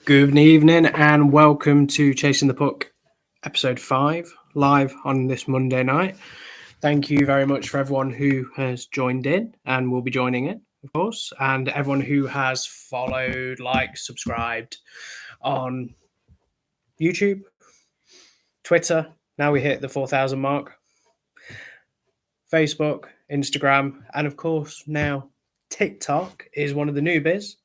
Good evening and welcome to Chasing the Puck, episode 5, live on this Monday night. Thank you very much for everyone who has joined in and will be joining it, of course, and everyone who has followed, liked, subscribed on YouTube, Twitter. Now we hit the 4,000 mark. Facebook, Instagram, and of course now TikTok is one of the newbies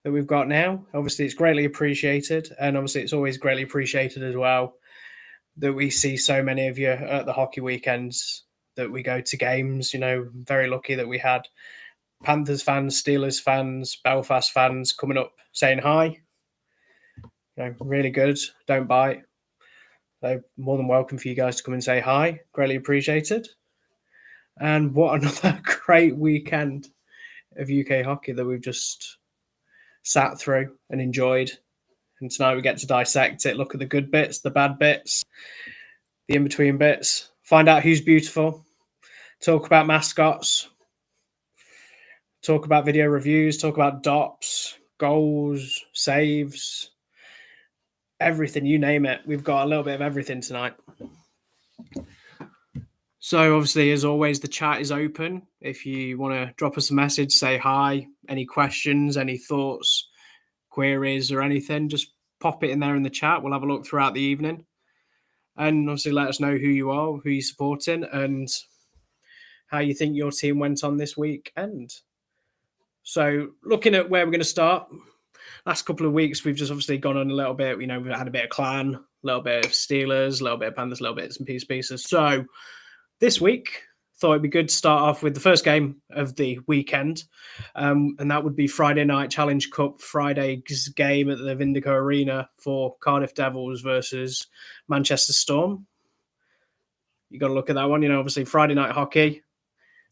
that we've got now. Obviously, it's greatly appreciated, and obviously, it's always greatly appreciated as well that we see so many of you at the hockey weekends, that we go to games. Very lucky that we had Panthers fans, Steelers fans, Belfast fans coming up saying hi. Really good. Don't bite. So more than welcome for you guys to come and say hi. Greatly appreciated. And what another great weekend of UK hockey that we've just sat through and enjoyed. And tonight we get to dissect it, look at the good bits, the bad bits, the in-between bits, find out who's beautiful, talk about mascots, talk about video reviews, talk about DOPs, goals, saves, everything, you name it. We've got a little bit of everything tonight. So obviously, as always, the chat is open. If you want to drop us a message, say hi, any questions, any thoughts, queries or anything, just pop it in there in the chat. We'll have a look throughout the evening. And obviously let us know who you are, who you're supporting, and how you think your team went on this weekend. So looking at where we're going to start, last couple of weeks, we've just obviously gone on a little bit. We've had a bit of Clan, a little bit of Steelers, a little bit of Panthers, a little bit of some pieces. So this week, thought it'd be good to start off with the first game of the weekend, and that would be Friday night Challenge Cup Friday's game at the Vindico Arena for Cardiff Devils versus Manchester Storm. You got to look at that one. Obviously Friday night hockey.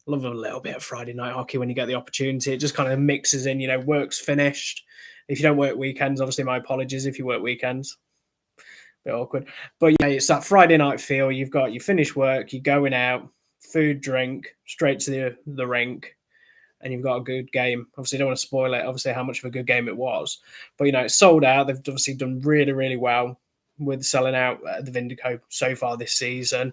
Love a little bit of Friday night hockey when you get the opportunity. It just kind of mixes in. Work's finished. If you don't work weekends, obviously my apologies if you work weekends. Bit awkward, but yeah, it's that Friday night feel. You've got you finish work, you're going out, food, drink, straight to the rink, and you've got a good game. Obviously, don't want to spoil it. Obviously, how much of a good game it was, but it's sold out. They've obviously done really, really well with selling out at the Vindico so far this season,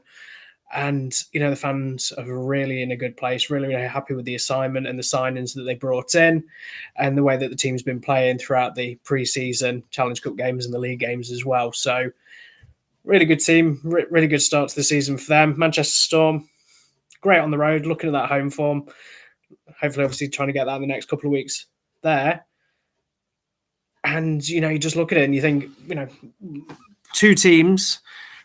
and the fans are really in a good place. Really, really happy with the assignment and the signings that they brought in, and the way that the team's been playing throughout the pre-season Challenge Cup games and the league games as well. So. Really good team, really good start to the season for them. Manchester Storm, great on the road, looking at that home form. Hopefully, obviously, trying to get that in the next couple of weeks there. And, you just look at it and you think, two teams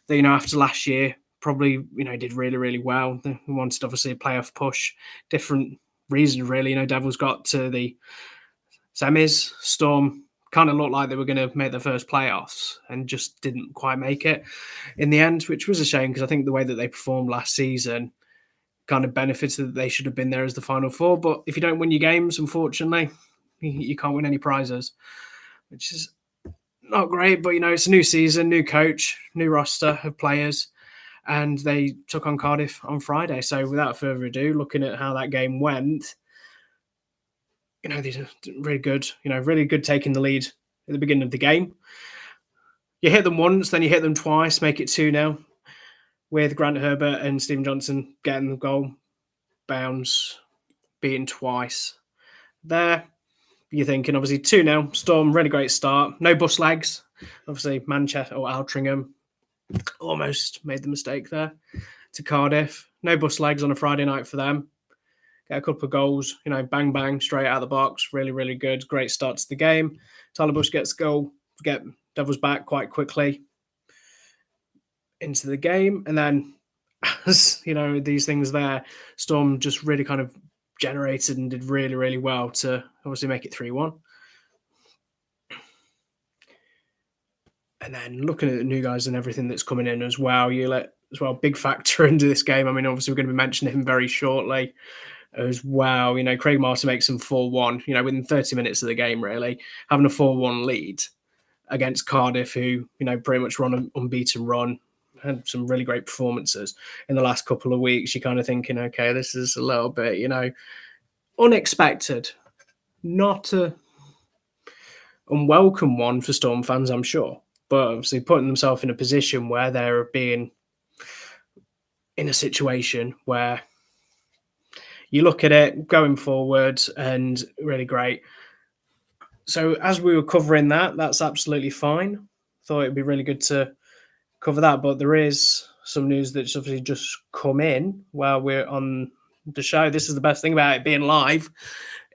that, after last year probably, did really, really well. They wanted, obviously, a playoff push. Different reason, really. Devils got to the semis. Storm kind of looked like they were going to make their first playoffs and just didn't quite make it in the end, which was a shame because I think the way that they performed last season kind of benefited that they should have been there as the Final Four. But if you don't win your games, unfortunately, you can't win any prizes, which is not great. But, it's a new season, new coach, new roster of players, and they took on Cardiff on Friday. So without further ado, looking at how that game went, these are really good, really good taking the lead at the beginning of the game. You hit them once, then you hit them twice, make it 2-0 with Grant Herbert and Stephen Johnson getting the goal, bounce, beaten twice. There, you're thinking, obviously, 2-0, Storm, really great start. No bus legs. Obviously, Manchester or Altrincham almost made the mistake there to Cardiff. No bus legs on a Friday night for them. Get a couple of goals, bang, bang, straight out of the box. Really, really good. Great start to the game. Tyler Bush gets a goal, get Devils back quite quickly into the game. And then, as these things there, Storm just really kind of generated and did really, really well to obviously make it 3-1. And then looking at the new guys and everything that's coming in as well, big factor into this game. I mean, obviously, we're going to be mentioning him very shortly as well. Craig Martin makes them 4-1, within 30 minutes of the game, really, having a 4-1 lead against Cardiff, who, pretty much run an unbeaten run, had some really great performances in the last couple of weeks. You're kind of thinking, okay, this is a little bit, unexpected. Not a unwelcome one for Storm fans, I'm sure. But obviously, putting themselves in a position where they're being in a situation where you look at it going forward and really great. So, as we were covering that, that's absolutely fine. Thought it'd be really good to cover that, but there is some news that's obviously just come in while we're on the show. This is the best thing about it being live,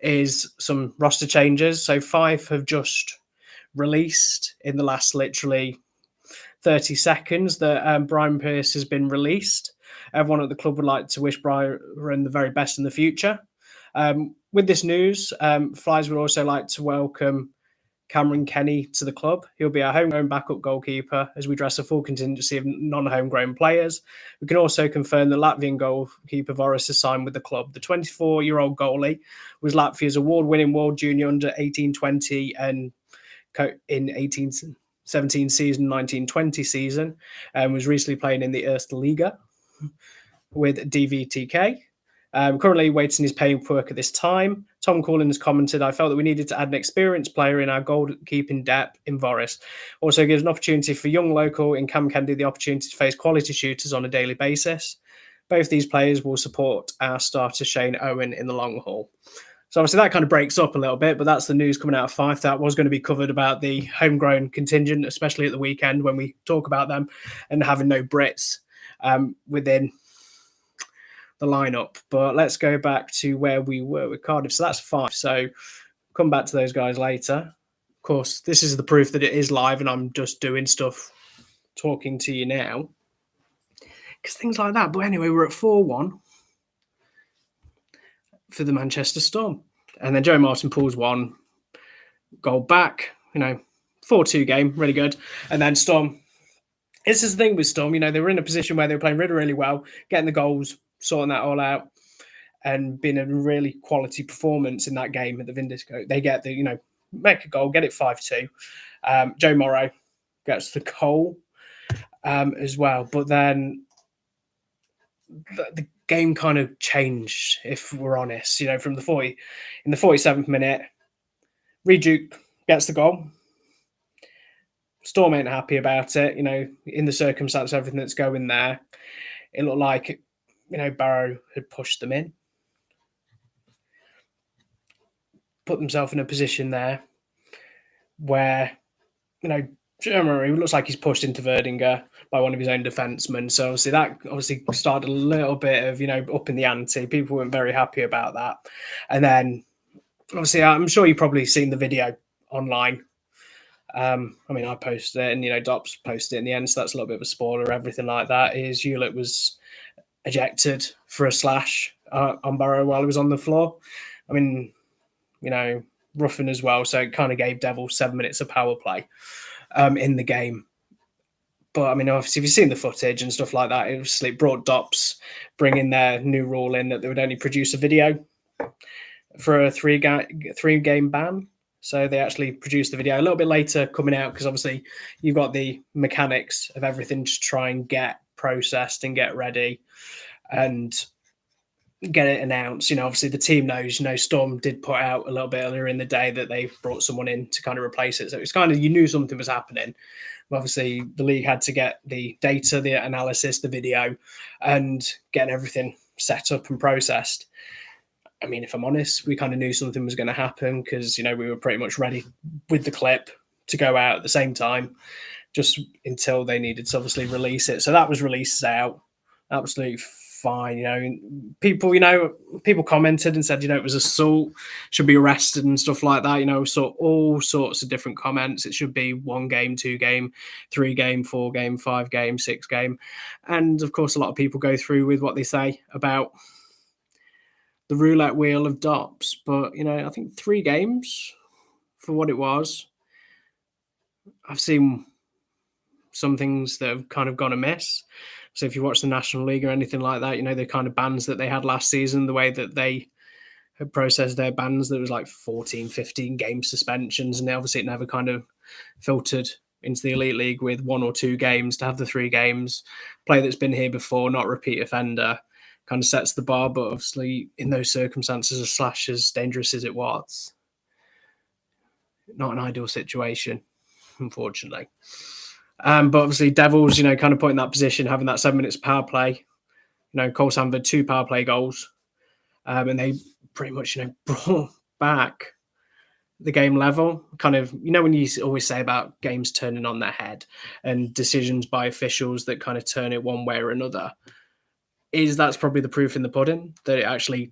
is some roster changes. So 5 have just released in the last literally 30 seconds that Brian Pearce has been released. Everyone at the club would like to wish Brian the very best in the future. With this news, Flyers would also like to welcome Cameron Kenny to the club. He'll be our homegrown backup goalkeeper as we dress a full contingency of non-homegrown players. We can also confirm the Latvian goalkeeper Voris has signed with the club. The 24-year-old goalie was Latvia's award-winning World Junior under 18-20 and in 18-17 season, 19-20 season, and was recently playing in the Erste Liga with DVTK. Currently waiting his paperwork at this time. Tom Coolin has commented, I felt that we needed to add an experienced player in our goalkeeping depth in Voris. Also gives an opportunity for young local in Cam Kennedy the opportunity to face quality shooters on a daily basis. Both these players will support our starter Shane Owen in the long haul. So obviously that kind of breaks up a little bit, but that's the news coming out of Fife. That was going to be covered about the homegrown contingent, especially at the weekend when we talk about them and having no Brits within the lineup. But let's go back to where we were with Cardiff. So that's 5. So come back to those guys later. Of course, this is the proof that it is live and I'm just doing stuff, talking to you now. Because things like that. But anyway, we're at 4-1 for the Manchester Storm. And then Joe Martin pulls one goal back, 4-2 game, really good. And then Storm, this is the thing with Storm, they were in a position where they were playing really, really well, getting the goals, sorting that all out, and being a really quality performance in that game at the Vindisco. They get the, make a goal, get it 5-2. Joe Morrow gets the goal as well. But then the game kind of changed, if we're honest, from the 40. In the 47th minute, Reed Duke gets the goal. Storm ain't happy about it, in the circumstance, everything that's going there. It looked like, Barrow had pushed them in. Put themselves in a position there where, Germany looks like he's pushed into Verdinger by one of his own defensemen. So obviously that started a little bit of, up in the ante. People weren't very happy about that. And then obviously I'm sure you've probably seen the video online. I posted it and, Dops posted it in the end. So that's a little bit of a spoiler. Everything like that is Hewlett was ejected for a slash on Barrow while he was on the floor. Roughing as well. So it kind of gave Devil 7 minutes of power play in the game. But obviously, if you've seen the footage and stuff like that, it brought Dops bringing their new rule in that they would only produce a video for a three game ban. So they actually produced the video a little bit later coming out because obviously you've got the mechanics of everything to try and get processed and get ready and get it announced. Obviously the team knows, Storm did put out a little bit earlier in the day that they brought someone in to kind of replace it. So it's kind of, you knew something was happening. Obviously the league had to get the data, the analysis, the video, and getting everything set up and processed. If I'm honest, we kind of knew something was going to happen because, we were pretty much ready with the clip to go out at the same time, just until they needed to obviously release it. So that was released out. Absolutely fine. People commented and said, it was assault, should be arrested and stuff like that. We saw all sorts of different comments. It should be 1 game, 2 game, 3 game, 4 game, 5 game, 6 game. And of course, a lot of people go through with what they say about the roulette wheel of Dops. But, I think 3 games for what it was. I've seen some things that have kind of gone amiss. So if you watch the National League or anything like that, the kind of bans that they had last season, the way that they had processed their bans, there was like 14, 15 game suspensions. And obviously it never kind of filtered into the Elite League with 1 or 2 games to have the 3 games. Player that's been here before, not repeat offender, kind of sets the bar. But obviously in those circumstances, a slash as dangerous as it was, Not an ideal situation, unfortunately. But obviously, Devils, kind of put in that position, having that 7 minutes power play. Cole Sanford, 2 power play goals, and they pretty much, brought back the game level. Kind of, when you always say about games turning on their head and decisions by officials that kind of turn it one way or another, that's probably the proof in the pudding that it actually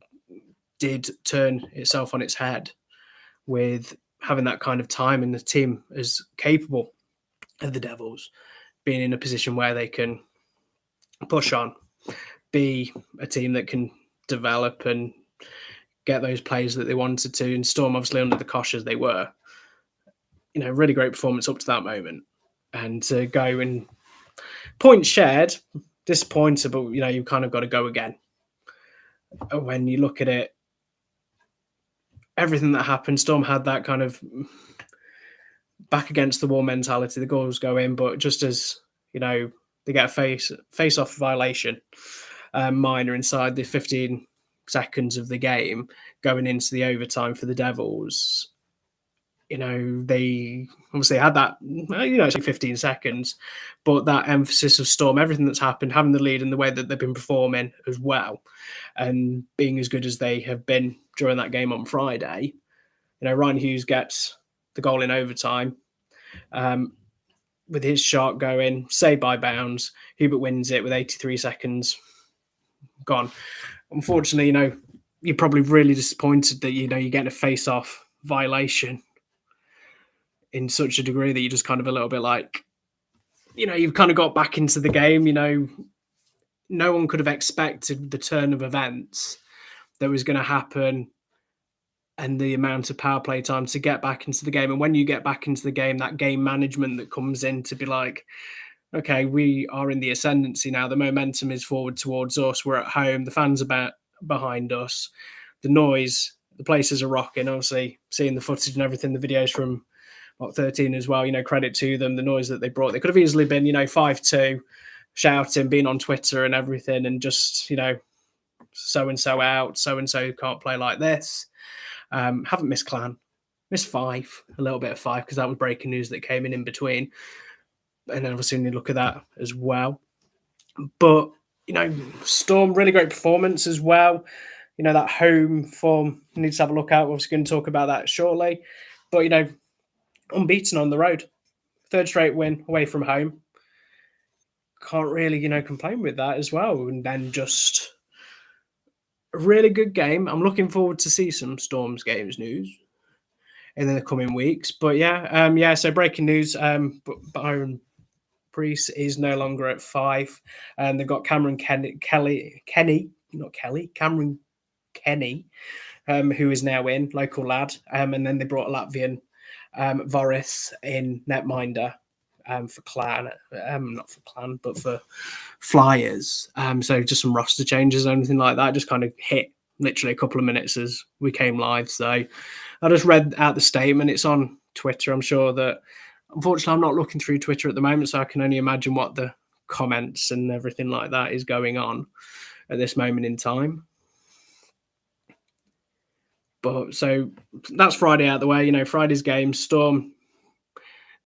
did turn itself on its head with having that kind of time and the team as capable of the Devils being in a position where they can push on, be a team that can develop and get those players that they wanted to, and Storm obviously under the cosh as they were. Really great performance up to that moment. And to go and points shared, disappointed, but you've kind of got to go again. When you look at it, everything that happened, Storm had that kind of back against the wall mentality. The goals go in, but just as they get a face off violation, minor inside the 15 seconds of the game, going into the overtime for the Devils. They obviously had that, it's like 15 seconds, but that emphasis of Storm, everything that's happened, having the lead and the way that they've been performing as well, and being as good as they have been during that game on Friday. Ryan Hughes gets the goal in overtime with his shot going, saved by bounds. Hubert wins it with 83 seconds gone. Unfortunately, you're probably really disappointed that, you're getting a face-off violation in such a degree that you're just kind of a little bit like, you've kind of got back into the game. No one could have expected the turn of events that was going to happen and the amount of power play time to get back into the game. And when you get back into the game, that game management that comes in to be like, okay, we are in the ascendancy now. The momentum is forward towards us. We're at home. The fans are behind us. The noise, the places are rocking. Obviously, seeing the footage and everything, the videos from 13 as well, credit to them, the noise that they brought. They could have easily been, 5-2, shouting, being on Twitter and everything, and just, so-and-so out, so-and-so can't play like this. Haven't missed Clan. Missed 5, a little bit of 5, because that was breaking news that came in between. And then obviously when you look at that as well. But, Storm, really great performance as well. That home form, needs to have a look at. We're obviously going to talk about that shortly. But, unbeaten on the road. 3rd straight win away from home. Can't really, complain with that as well. And then just a really good game. I'm looking forward to see some Storms games news in the coming weeks. But so breaking news, Byron Priest is no longer at 5. And they've got Cameron Kenny, who is now in, local lad. And then they brought Latvian Voris in netminder for Clan, not for Clan, but for Flyers. So just some roster changes or anything like that. Just kind of hit literally a couple of minutes as we came live. So I just read out the statement. It's on Twitter. I'm sure that, unfortunately, I'm not looking through Twitter at the moment, so I can only imagine what the comments and everything like that is going on at this moment in time. But so that's Friday out of the way. Friday's game, Storm,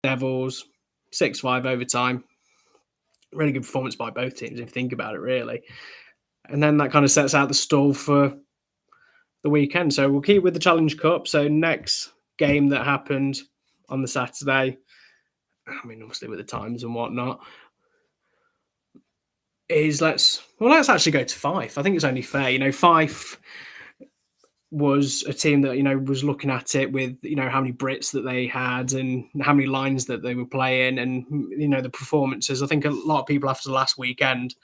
Devils, 6-5 overtime. Really good performance by both teams, if you think about it, really. And then that kind of sets out the stall for the weekend. So we'll keep with the Challenge Cup. So next game that happened on the Saturday, obviously with the times and whatnot, is let's actually go to Fife. I think it's only fair. Fife was a team that, was looking at it with, how many Brits that they had and how many lines that they were playing and, the performances. I think a lot of people after the last weekend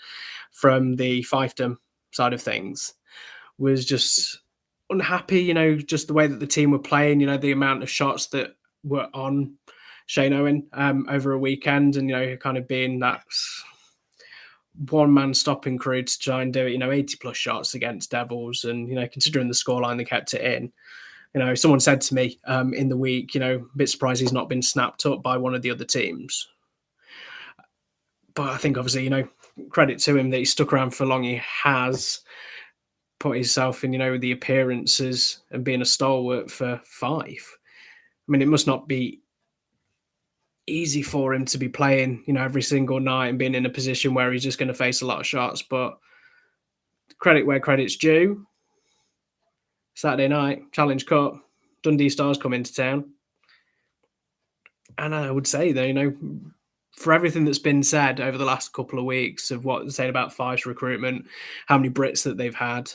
from the Fiefdom side of things was just unhappy, just the way that the team were playing, the amount of shots that were on Shane Owen over a weekend and, kind of being that one-man stopping crew to try and do it, 80 plus shots against Devils. And, considering the scoreline, they kept it in. Someone said to me in the week, a bit surprised he's not been snapped up by one of the other teams. But I think obviously, credit to him that he stuck around for long. He has put himself in, the appearances and being a stalwart for Fife. I mean, it must not be easy for him to be playing, every single night and being in a position where he's just going to face a lot of shots. But credit where credit's due. Saturday night, Challenge Cup, Dundee Stars come into town. And I would say, though, for everything that's been said over the last couple of weeks of what they're saying about Five's recruitment, how many Brits that they've had.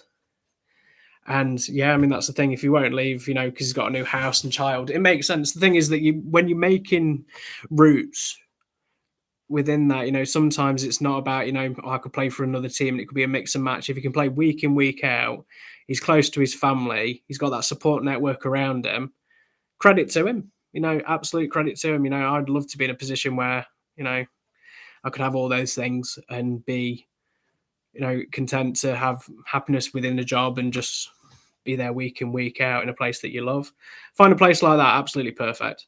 And yeah, I mean, that's the thing. If he won't leave, because he's got a new house and child, it makes sense. The thing is that when you're making routes within that, sometimes it's not about, I could play for another team and it could be a mix and match. If he can play week in, week out, he's close to his family, he's got that support network around him. Credit to him, absolute credit to him. I'd love to be in a position where, I could have all those things and be, content to have happiness within the job and just be there week in, week out in a place that you love. Find a place like that, absolutely perfect.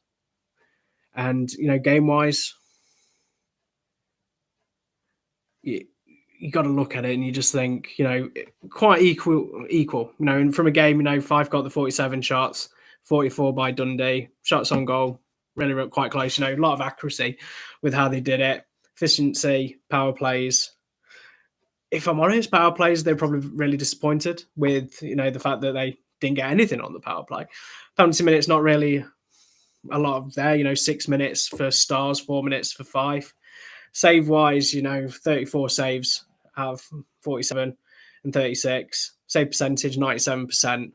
And, game wise, you got to look at it and you just think, quite equal, and from a game, Five got the 47 shots, 44 by Dundee, shots on goal, really quite close, a lot of accuracy with how they did it, efficiency, power plays. If I'm honest, power plays, they're probably really disappointed with, the fact that they didn't get anything on the power play. Penalty minutes, not really a lot of there, 6 minutes for Stars, 4 minutes for Five. Save wise, 34 saves out of 47 and 36. Save percentage, 97%.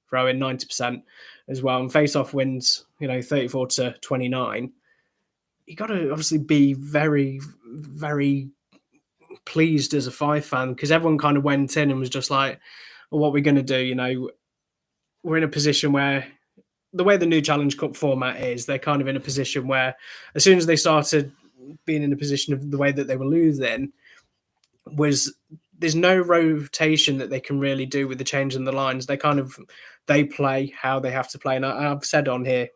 Throw in 90% as well. And face off wins, 34 to 29. You got to obviously be very, very pleased as a Five fan because everyone kind of went in and was just like, well, what are we going to do? We're in a position where the way the new Challenge Cup format is, they're kind of in a position where as soon as they started being in a position of the way that they were losing, there's no rotation that they can really do with the change in the lines. They play how they have to play. And I've said on here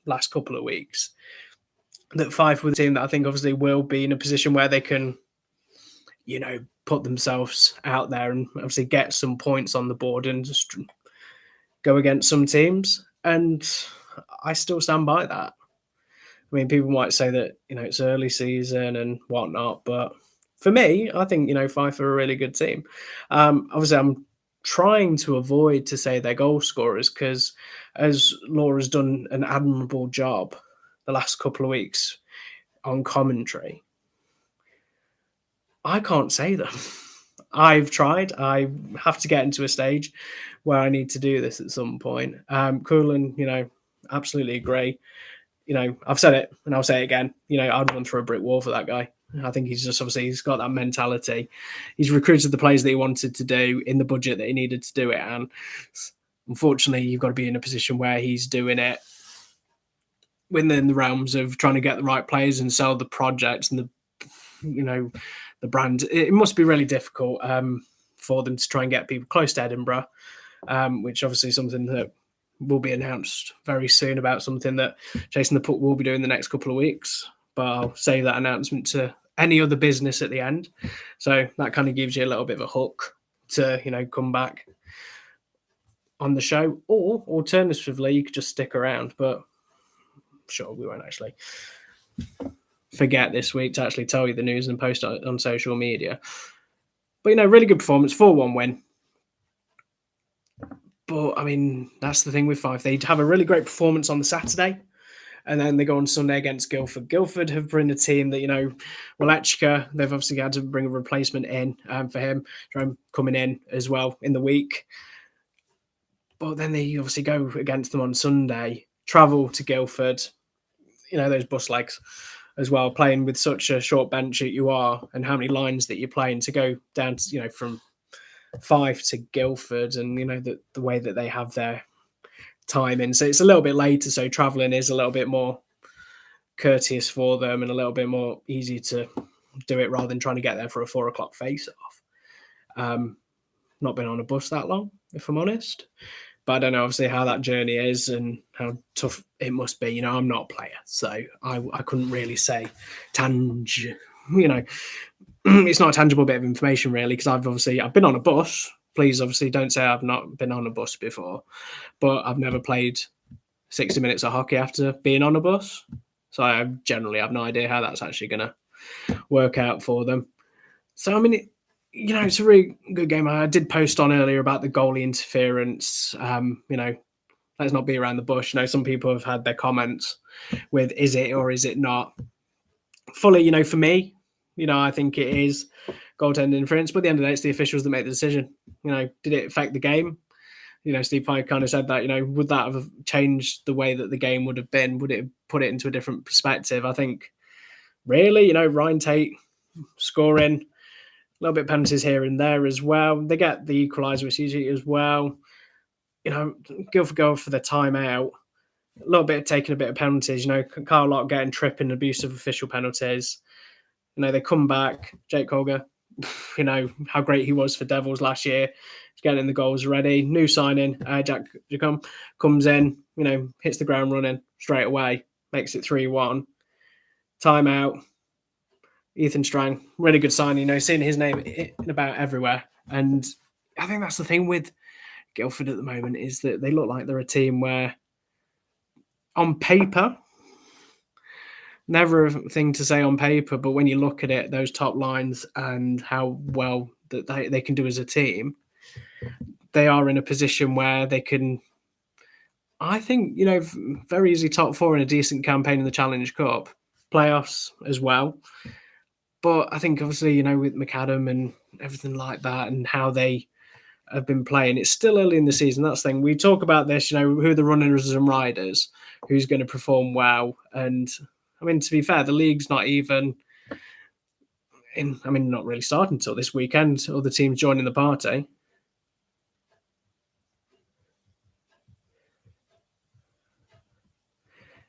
last couple of weeks that Five with a team that I think obviously will be in a position where they can, put themselves out there and obviously get some points on the board and just go against some teams. And I still stand by that. I mean, people might say that, it's early season and whatnot, but for me, I think, Fife are a really good team. Obviously, I'm trying to avoid to say they're goal scorers because as Laura's done an admirable job the last couple of weeks on commentary, I can't say them. I've tried. I have to get into a stage where I need to do this at some point. Coolan, absolutely agree. I've said it and I'll say it again. I'd run through a brick wall for that guy. I think he's got that mentality. He's recruited the players that he wanted to do in the budget that he needed to do it. And unfortunately, you've got to be in a position where he's doing it within the realms of trying to get the right players and sell the projects and the brand. It must be really difficult for them to try and get people close to Edinburgh, which obviously is something that will be announced very soon about something that Chasing the Puck will be doing the next couple of weeks. But I'll save that announcement to any other business at the end. So that kind of gives you a little bit of a hook to, come back on the show. Or alternatively, you could just stick around. But sure, we won't actually forget this week to actually tell you the news and post it on social media. But, really good performance, 4-1 win. But, I mean, that's the thing with Fife. They have a really great performance on the Saturday, and then they go on Sunday against Guildford. Guildford have been a team that, Walechka, they've obviously had to bring a replacement in for him, coming in as well in the week. But then they obviously go against them on Sunday, travel to Guildford, those bus legs as well, playing with such a short bench that you are and how many lines that you're playing to go down to, from Fife to Guildford and, the way that they have their time in. So it's a little bit later. So traveling is a little bit more courteous for them and a little bit more easy to do it rather than trying to get there for a 4 o'clock face off. Not been on a bus that long, if I'm honest. But I don't know, obviously, how that journey is and how tough it must be. I'm not a player, so I couldn't really say it's not a tangible bit of information, really, because I've been on a bus. Please, obviously, don't say I've not been on a bus before. But I've never played 60 minutes of hockey after being on a bus. So I generally have no idea how that's actually going to work out for them. So, I mean, it's a really good game. I did post on earlier about the goalie interference. Let's not be around the bush. Some people have had their comments with is it or is it not? Fully, for me, I think it is goaltending interference. But at the end of the day, it's the officials that make the decision. Did it affect the game? Steve Pye kind of said that, would that have changed the way that the game would have been? Would it have put it into a different perspective? I think, really, Ryan Tate scoring, a little bit penalties here and there as well. They get the equaliser with CG as well. Go for the timeout. A little bit of taking a bit of penalties. Kyle Locke getting tripping, abusive official penalties. They come back. Jake Colger, how great he was for Devils last year. He's getting the goals ready. New signing, Jack Jacom comes in, hits the ground running straight away, makes it 3-1. Timeout. Ethan Strang, really good signing. Seeing his name in about everywhere. And I think that's the thing with Guildford at the moment is that they look like they're a team where, on paper, never a thing to say on paper, but when you look at it, those top lines and how well that they can do as a team, they are in a position where they can, I think, very easily top four in a decent campaign in the Challenge Cup, playoffs as well. But I think, obviously, with McAdam and everything like that and how they have been playing, it's still early in the season. That's the thing. We talk about this, who are the runners and riders, who's going to perform well. And, I mean, to be fair, the league's not even not really starting until this weekend. Other teams joining the party.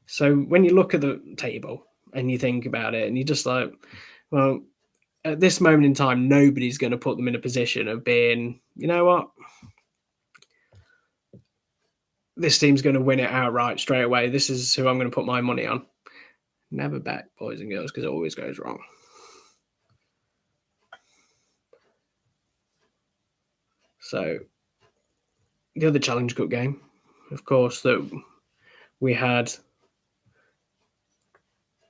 So when you look at the table and you think about it and you're just like, well, at this moment in time, nobody's going to put them in a position of being, you know what? This team's going to win it outright straight away. This is who I'm going to put my money on. Never bet, boys and girls, because it always goes wrong. So the other Challenge Cup game, of course, that we had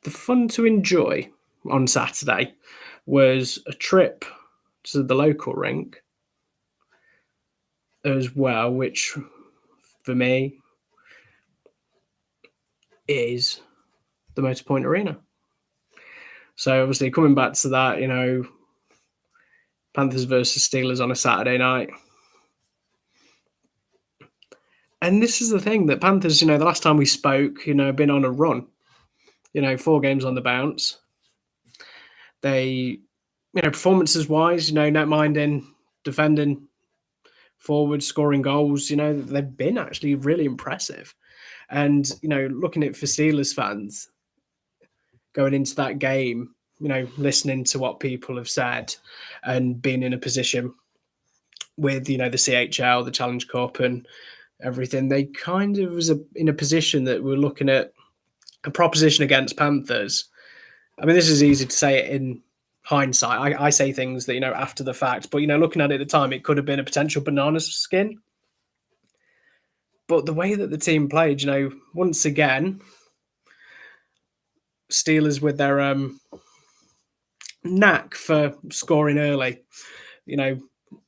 the fun to enjoy on Saturday was a trip to the local rink as well, which for me is the Motorpoint Arena. So obviously coming back to that, Panthers versus Steelers on a Saturday night. And this is the thing that Panthers, the last time we spoke, been on a run, 4 games on the bounce. They, performances wise, net minding, defending, forward, scoring goals, they've been actually really impressive. And, looking at for Steelers fans going into that game, listening to what people have said and being in a position with, the CHL, the Challenge Cup and everything, they kind of was in a position that we're looking at a proposition against Panthers. I mean, this is easy to say it in hindsight. I say things that, after the fact, but, looking at it at the time, it could have been a potential banana skin. But the way that the team played, once again, Steelers with their knack for scoring early.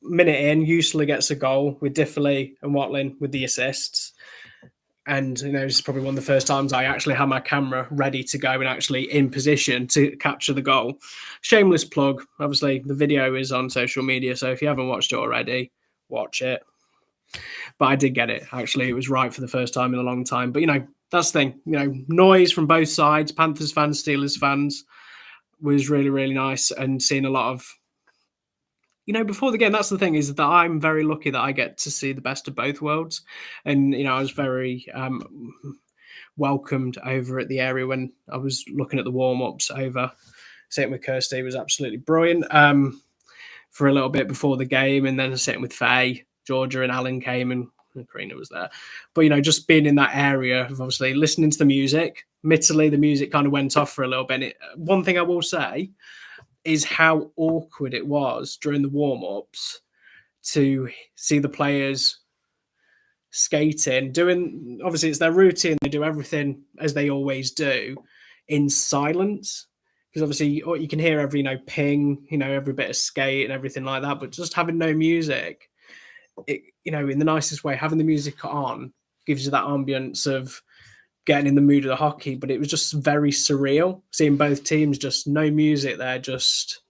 Minute in, usually gets a goal with Diffley and Watling with the assists. And, this is probably one of the first times I actually had my camera ready to go and actually in position to capture the goal. Shameless plug. Obviously, the video is on social media, so if you haven't watched it already, watch it. But I did get it. Actually, it was right for the first time in a long time. But, that's the thing. Noise from both sides, Panthers fans, Steelers fans, was really, really nice. And seeing a lot of, before the game, that's the thing, is that I'm very lucky that I get to see the best of both worlds. And, I was very welcomed over at the area when I was looking at the warm-ups over. Sitting with Kirsty was absolutely brilliant for a little bit before the game. And then sitting with Faye, Georgia and Alan came and Karina was there. But, just being in that area of obviously listening to the music. Admittedly, the music kind of went off for a little bit. One thing I will say is how awkward it was during the warm-ups to see the players skating, doing obviously it's their routine. They do everything as they always do in silence because obviously you can hear every ping, every bit of skate and everything like that. But just having no music, in the nicest way, having the music on gives you that ambience of getting in the mood of the hockey. But it was just very surreal seeing both teams, just no music there, just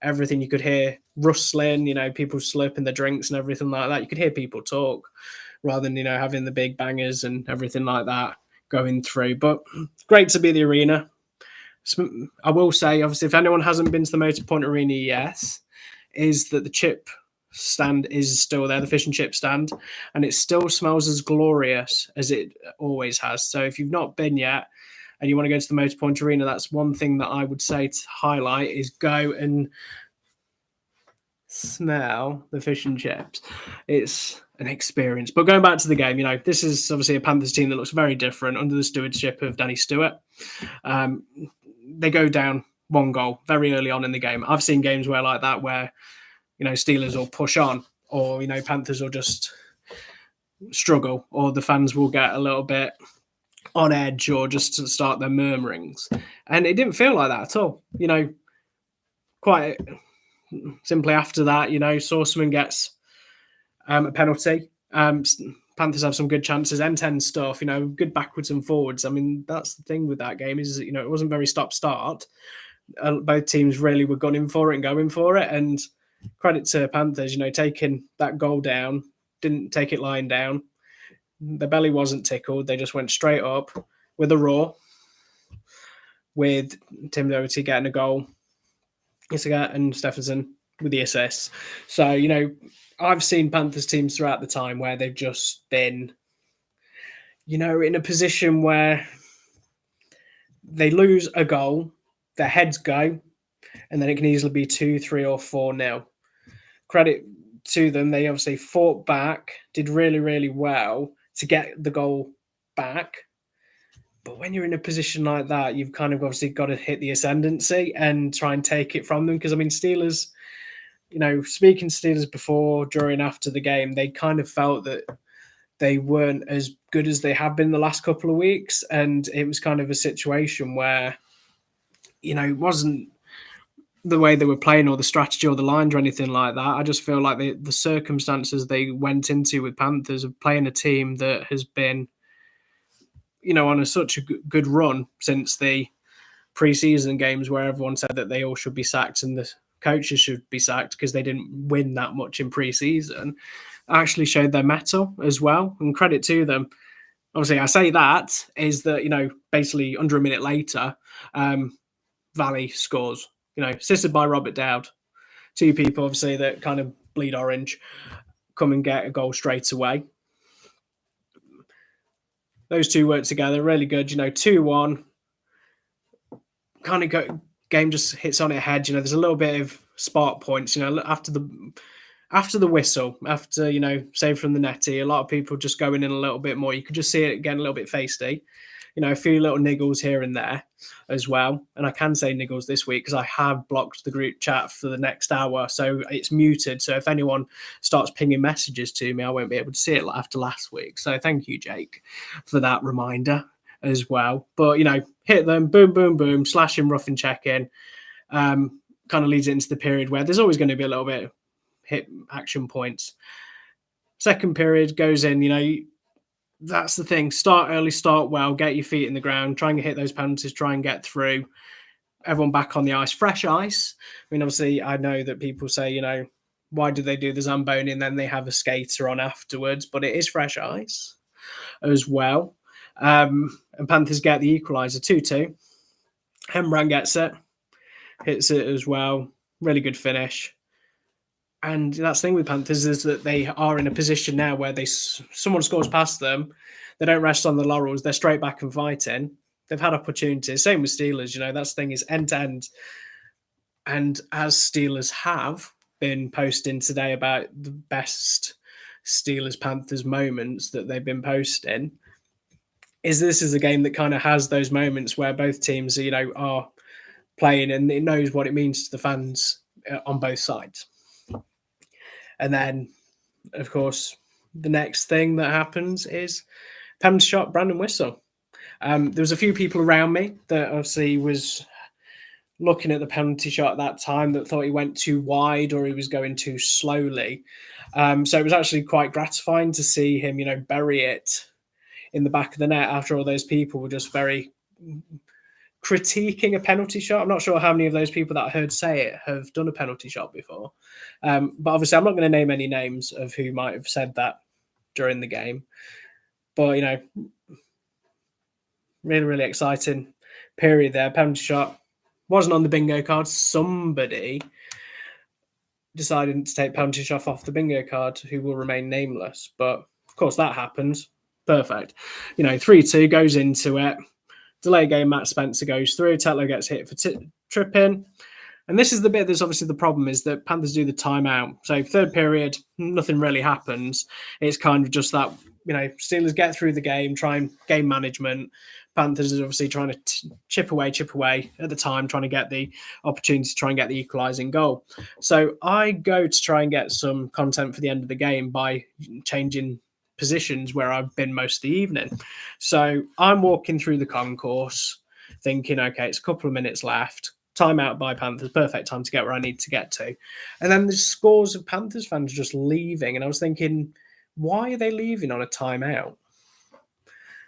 everything. You could hear rustling, people slurping their drinks and everything like that. You could hear people talk rather than having the big bangers and everything like that going through. But great to be the arena. I will say, obviously, if anyone hasn't been to the Motor Point Arena yet, is that the chip stand is still there, the fish and chip stand, and it still smells as glorious as it always has. So if you've not been yet and you want to go to the Motor Point Arena, that's one thing that I would say to highlight is go and smell the fish and chips. It's an experience. But going back to the game, this is obviously a Panthers team that looks very different under the stewardship of Danny Stewart. They go down one goal very early on in the game. I've seen games where Steelers will push on, or Panthers will just struggle, or the fans will get a little bit on edge, or just to start their murmurings. And it didn't feel like that at all. Quite simply after that, Sauceman gets a penalty. Panthers have some good chances, end-to-end stuff, good backwards and forwards. I mean, that's the thing with that game is, it wasn't very stop-start. Both teams really were gunning for it and going for it. And credit to Panthers, taking that goal down, didn't take it lying down. The belly wasn't tickled. They just went straight up with a roar, with Tim Doherty getting a goal, and Stephenson with the assists. So, I've seen Panthers teams throughout the time where they've just been, in a position where they lose a goal, their heads go, and then it can easily be 2, 3, or 4-0. Credit to them. They obviously fought back, did really, really well to get the goal back. But when you're in a position like that, you've kind of obviously got to hit the ascendancy and try and take it from them. Because, Steelers, speaking to Steelers before, during, after the game, they kind of felt that they weren't as good as they have been the last couple of weeks. And it was kind of a situation where, it wasn't the way they were playing or the strategy or the lines or anything like that. I just feel like the circumstances they went into with Panthers of playing a team that has been, on such a good run since the preseason games where everyone said that they all should be sacked and the coaches should be sacked because they didn't win that much in preseason, actually showed their mettle as well. And credit to them. Obviously, I say that is that, basically under a minute later, Valley scores, assisted by Robert Dowd. Two people, obviously, that kind of bleed orange, come and get a goal straight away. Those two work together, really good. 2-1. Kind of game just hits on its head. There's a little bit of spark points. After the whistle, after save from the netty, a lot of people just going in a little bit more. You could just see it getting a little bit feisty. A few little niggles here and there as well. And I can say niggles this week because I have blocked the group chat for the next hour. So it's muted. So if anyone starts pinging messages to me, I won't be able to see it after last week. So thank you, Jake, for that reminder as well. But, hit them, boom, boom, boom, slash him, rough and check in. Kind of leads it into the period where there's always going to be a little bit of hit action points. Second period goes in, that's the thing. Start early, start well, get your feet in the ground, try and hit those penalties, try and get through. Everyone back on the ice, fresh ice. Obviously, I know that people say, why do they do the Zamboni and then they have a skater on afterwards? But it is fresh ice as well. And Panthers get the equaliser 2-2. Hembran gets it, hits it as well. Really good finish. And that's the thing with Panthers is that they are in a position now where someone scores past them, they don't rest on the laurels, they're straight back and fighting. They've had opportunities. Same with Steelers, that's the thing is end to end. And as Steelers have been posting today about the best Steelers-Panthers moments that they've been posting, this is a game that kind of has those moments where both teams, are playing and it knows what it means to the fans on both sides. And then, of course, the next thing that happens is penalty shot, Brandon Whistle. There was a few people around me that obviously was looking at the penalty shot at that time that thought he went too wide or he was going too slowly. So it was actually quite gratifying to see him, bury it in the back of the net after all those people were just very critiquing a penalty shot. I'm not sure how many of those people that I heard say it have done a penalty shot before. But obviously, I'm not going to name any names of who might have said that during the game. But, really, really exciting period there. Penalty shot wasn't on the bingo card. Somebody decided to take penalty shot off the bingo card who will remain nameless. But, of course, that happens. Perfect. 3-2 goes into it. Delay game, Matt Spencer goes through. Tetlow gets hit for tripping. And this is the bit that's obviously the problem, is that Panthers do the timeout. So third period, nothing really happens. It's kind of just that, Steelers get through the game, try and game management. Panthers is obviously trying to chip away at the time, trying to get the opportunity to try and get the equalising goal. So I go to try and get some content for the end of the game by changing positions where I've been most of the evening. So I'm walking through the concourse thinking, okay, it's a couple of minutes left. Timeout by Panthers, perfect time to get where I need to get to. And then there's scores of Panthers fans just leaving. And I was thinking, why are they leaving on a timeout?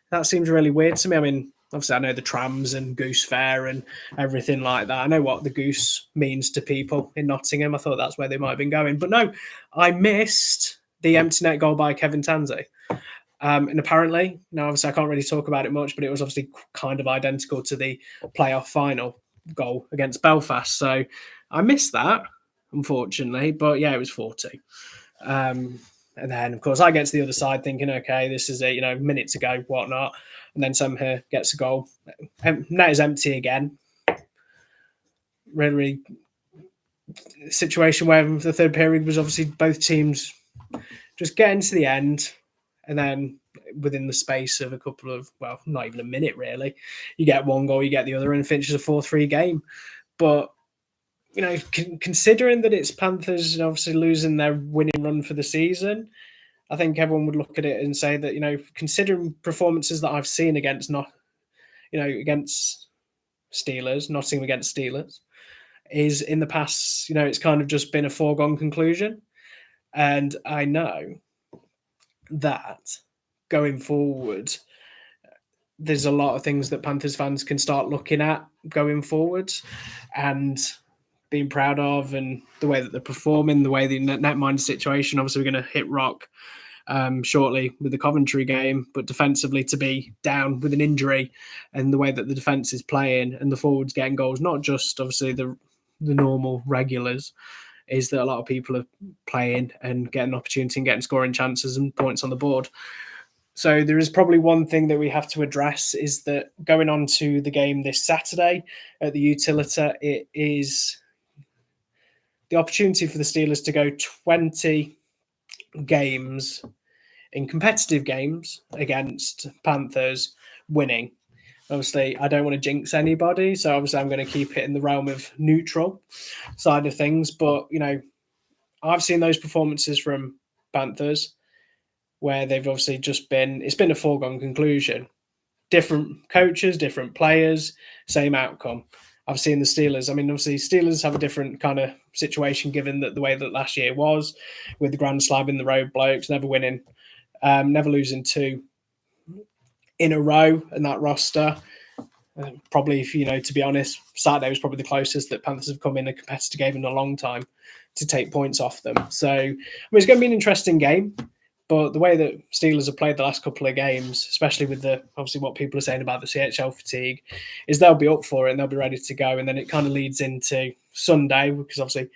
That seems really weird to me. I mean, obviously I know the trams and Goose Fair and everything like that. I know what the goose means to people in Nottingham. I thought that's where they might have been going. But no, I missed the empty net goal by Kevin Tansey. And apparently, now obviously I can't really talk about it much, but it was obviously kind of identical to the playoff final goal against Belfast. So I missed that, unfortunately. But yeah, it was 40. And then, of course, I get to the other side thinking, okay, this is a minute to go, whatnot. And then Sam here gets a goal. Net is empty again. Really, really situation where the third period was obviously both teams just getting to the end. And then within the space of a couple of, well, not even a minute really, you get one goal, you get the other, and finishes a 4-3 game. But, considering that it's Panthers obviously losing their winning run for the season, I think everyone would look at it and say that, considering performances that I've seen against against Steelers, Nottingham against Steelers, is in the past, it's kind of just been a foregone conclusion. And I know that going forward, there's a lot of things that Panthers fans can start looking at going forward and being proud of, and the way that they're performing, the way the netminder situation. Obviously, we're going to hit rock shortly with the Coventry game, but defensively to be down with an injury and the way that the defence is playing and the forwards getting goals, not just obviously the normal regulars, is that a lot of people are playing and getting opportunity and getting scoring chances and points on the board. So there is probably one thing that we have to address, is that going on to the game this Saturday at the Utilita, it is the opportunity for the Steelers to go 20 games in competitive games against Panthers winning. Obviously, I don't want to jinx anybody, so obviously I'm going to keep it in the realm of neutral side of things. But, I've seen those performances from Panthers where they've obviously it's been a foregone conclusion. Different coaches, different players, same outcome. I've seen the Steelers. I mean, obviously, Steelers have a different kind of situation given that the way that last year was, with the Grand Slam in the road blokes, never winning, never losing 2 in a row in that roster. Probably, to be honest, Saturday was probably the closest that Panthers have come in a competitive game in a long time to take points off them. So, I mean, it's going to be an interesting game. But the way that Steelers have played the last couple of games, especially with obviously what people are saying about the CHL fatigue, is they'll be up for it and they'll be ready to go. And then it kind of leads into Sunday, because obviously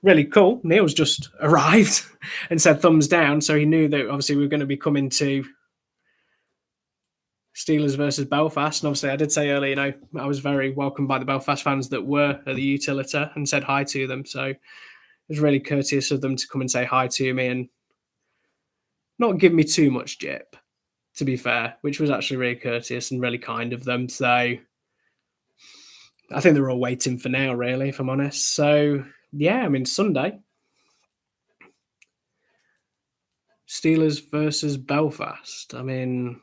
really cool. Neil's just arrived and said thumbs down. So he knew that obviously we were going to be coming to Steelers versus Belfast. And obviously I did say earlier, I was very welcomed by the Belfast fans that were at the Utilita and said hi to them. So it was really courteous of them to come and say hi to me and not give me too much jip, to be fair, which was actually really courteous and really kind of them. So I think they're all waiting for now, really, if I'm honest. So, yeah, I mean, Sunday, Steelers versus Belfast. I mean,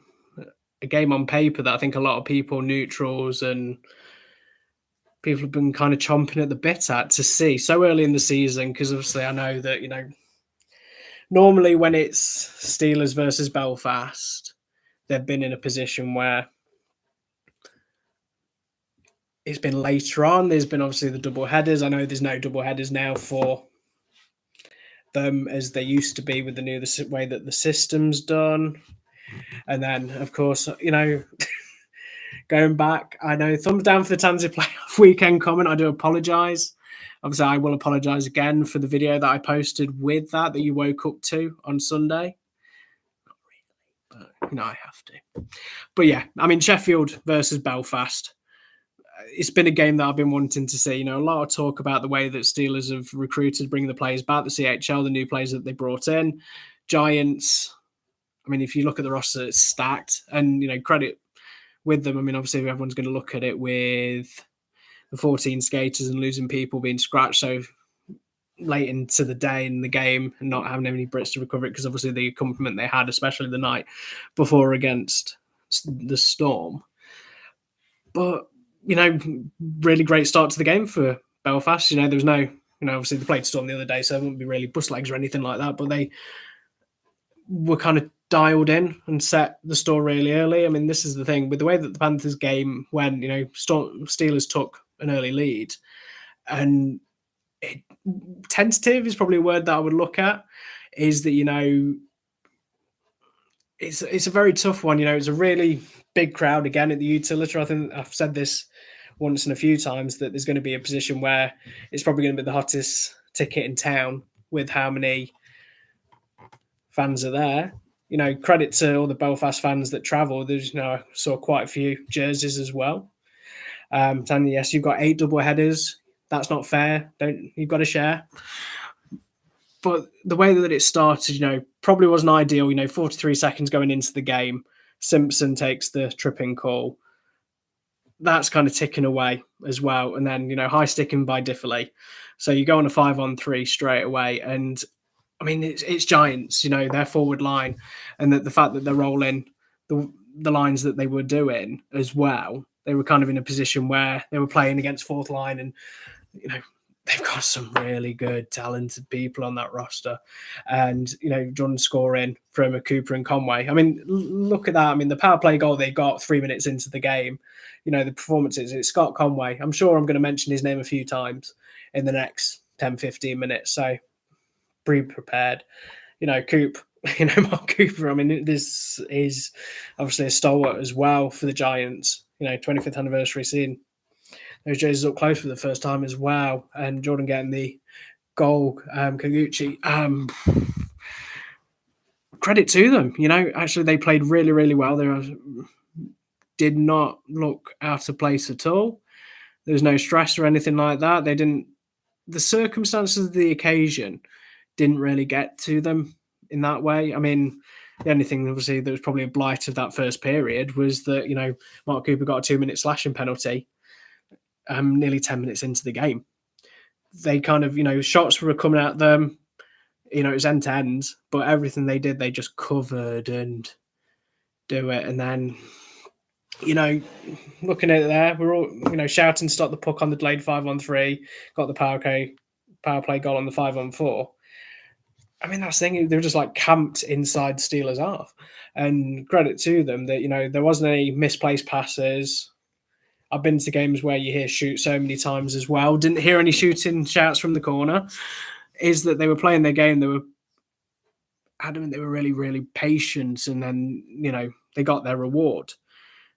a game on paper that I think a lot of people, neutrals and people have been kind of chomping at the bit at to see so early in the season. Because obviously, I know that normally when it's Steelers versus Belfast, they've been in a position where it's been later on. There's been obviously the double headers. I know there's no double headers now for them as they used to be with the way that the system's done. And then, of course, going back, I know thumbs down for the Tansy playoff weekend comment. I do apologise. Obviously, I will apologise again for the video that I posted with that you woke up to on Sunday. Not really, but I have to. But yeah, I mean, Sheffield versus Belfast. It's been a game that I've been wanting to see. A lot of talk about the way that Steelers have recruited, bringing the players back, the CHL, the new players that they brought in. Giants, I mean, if you look at the roster, it's stacked. And, credit with them. I mean, obviously, everyone's going to look at it with the 14 skaters and losing people being scratched so late into the day in the game and not having any Brits to recover it because obviously the accompaniment they had, especially the night before against the Storm. But, really great start to the game for Belfast. There was no, obviously they played Storm the other day, so it wouldn't be really bus legs or anything like that, but they were kind of dialed in and set the store really early. I mean, this is the thing with the way that the Panthers game when Steelers took an early lead, and tentative is probably a word that I would look at. Is that it's a very tough one. It's a really big crowd again at the Utility. I think I've said this once and a few times that there's going to be a position where it's probably going to be the hottest ticket in town with how many fans are there. Credit to all the Belfast fans that travel. There's, I saw quite a few jerseys as well. Tanya, yes, you've got 8 double headers. That's not fair. You've got to share. But the way that it started, probably wasn't ideal. 43 seconds going into the game, Simpson takes the tripping call. That's kind of ticking away as well. And then, high sticking by Diffley. So you go on a 5-on-3 straight away. And I mean, it's Giants, their forward line, and that the fact that they're rolling the lines that they were doing as well, they were kind of in a position where they were playing against fourth line, and they've got some really good, talented people on that roster, and Jordan scoring from a Cooper and Conway. I mean, look at that. I mean, the power play goal they got 3 minutes into the game. The performances. It's Scott Conway. I'm sure I'm going to mention his name a few times in the next 10-15 minutes. So be prepared. Coop, Mark Cooper. I mean, this is obviously a stalwart as well for the Giants. 25th anniversary seeing those jerseys up close for the first time as well. And Jordan getting the goal, Kaguchi. Credit to them. Actually they played really, really well. They did not look out of place at all. There was no stress or anything like that. The circumstances of the occasion didn't really get to them in that way. I mean, the only thing, obviously, that was probably a blight of that first period was that, Mark Cooper got a 2-minute slashing penalty nearly 10 minutes into the game. They kind of, shots were coming at them. It was end to end, but everything they did, they just covered and do it. And then, looking at it there, we're all, shouting, stop the puck on the delayed 5-on-3, got the power play goal on the 5-on-4. I mean, that's the thing. They were just like camped inside Steelers' half. And credit to them that, there wasn't any misplaced passes. I've been to games where you hear shoot so many times as well. Didn't hear any shooting shouts from the corner. Is that they were playing their game. They were adamant. They were really, really patient. And then, they got their reward.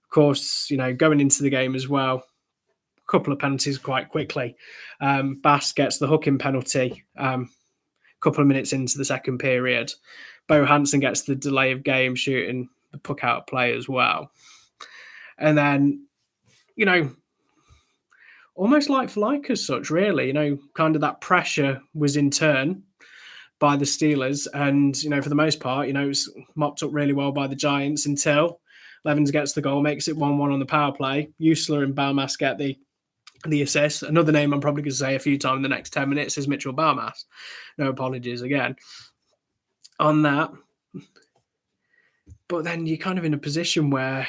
Of course, going into the game as well, a couple of penalties quite quickly. Bass gets the hooking penalty. Couple of minutes into the second period, Bo Hansen gets the delay of game shooting the puck out play as well. And then, almost like for like as such, really, kind of that pressure was in turn by the Steelers. And, for the most part, it was mopped up really well by the Giants until Levins gets the goal, makes it 1-1 on the power play. Usler and Baumas get the assist. Another name I'm probably going to say a few times in the next 10 minutes is Mitchell Baumas. No apologies again on that. But then you're kind of in a position where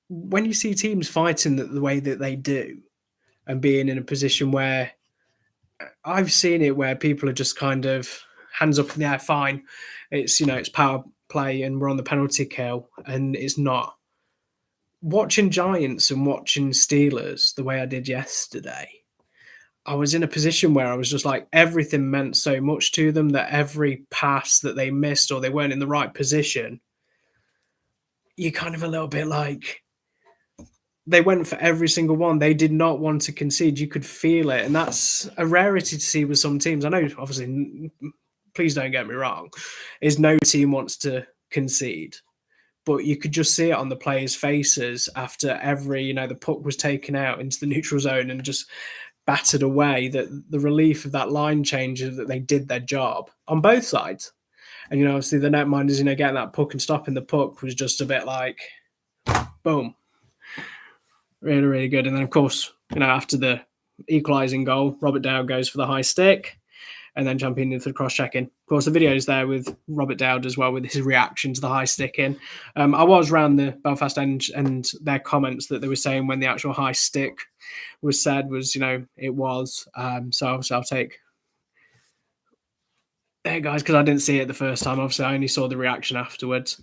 when you see teams fighting the way that they do and being in a position where I've seen it where people are just kind of hands up in the air, fine. It's power play and we're on the penalty kill and it's not. Watching Giants and watching Steelers the way I did yesterday, I was in a position where I was just like everything meant so much to them that every pass that they missed or they weren't in the right position, you're kind of a little bit like they went for every single one. They did not want to concede. You could feel it. And that's a rarity to see with some teams. I know, obviously, please don't get me wrong, is no team wants to concede. But you could just see it on the players' faces after every, the puck was taken out into the neutral zone and just battered away, that the relief of that line change that they did their job on both sides. And, obviously the netminders, getting that puck and stopping the puck was just a bit like, boom. Really, really good. And then, of course, after the equalising goal, Robert Dowd goes for the high stick and then jumping into the cross-checking. Of course, the video's there with Robert Dowd as well with his reaction to the high sticking. I was around the Belfast end and their comments that they were saying when the actual high stick was said was, it was. So obviously I'll take... Hey, guys, because I didn't see it the first time. Obviously, I only saw the reaction afterwards.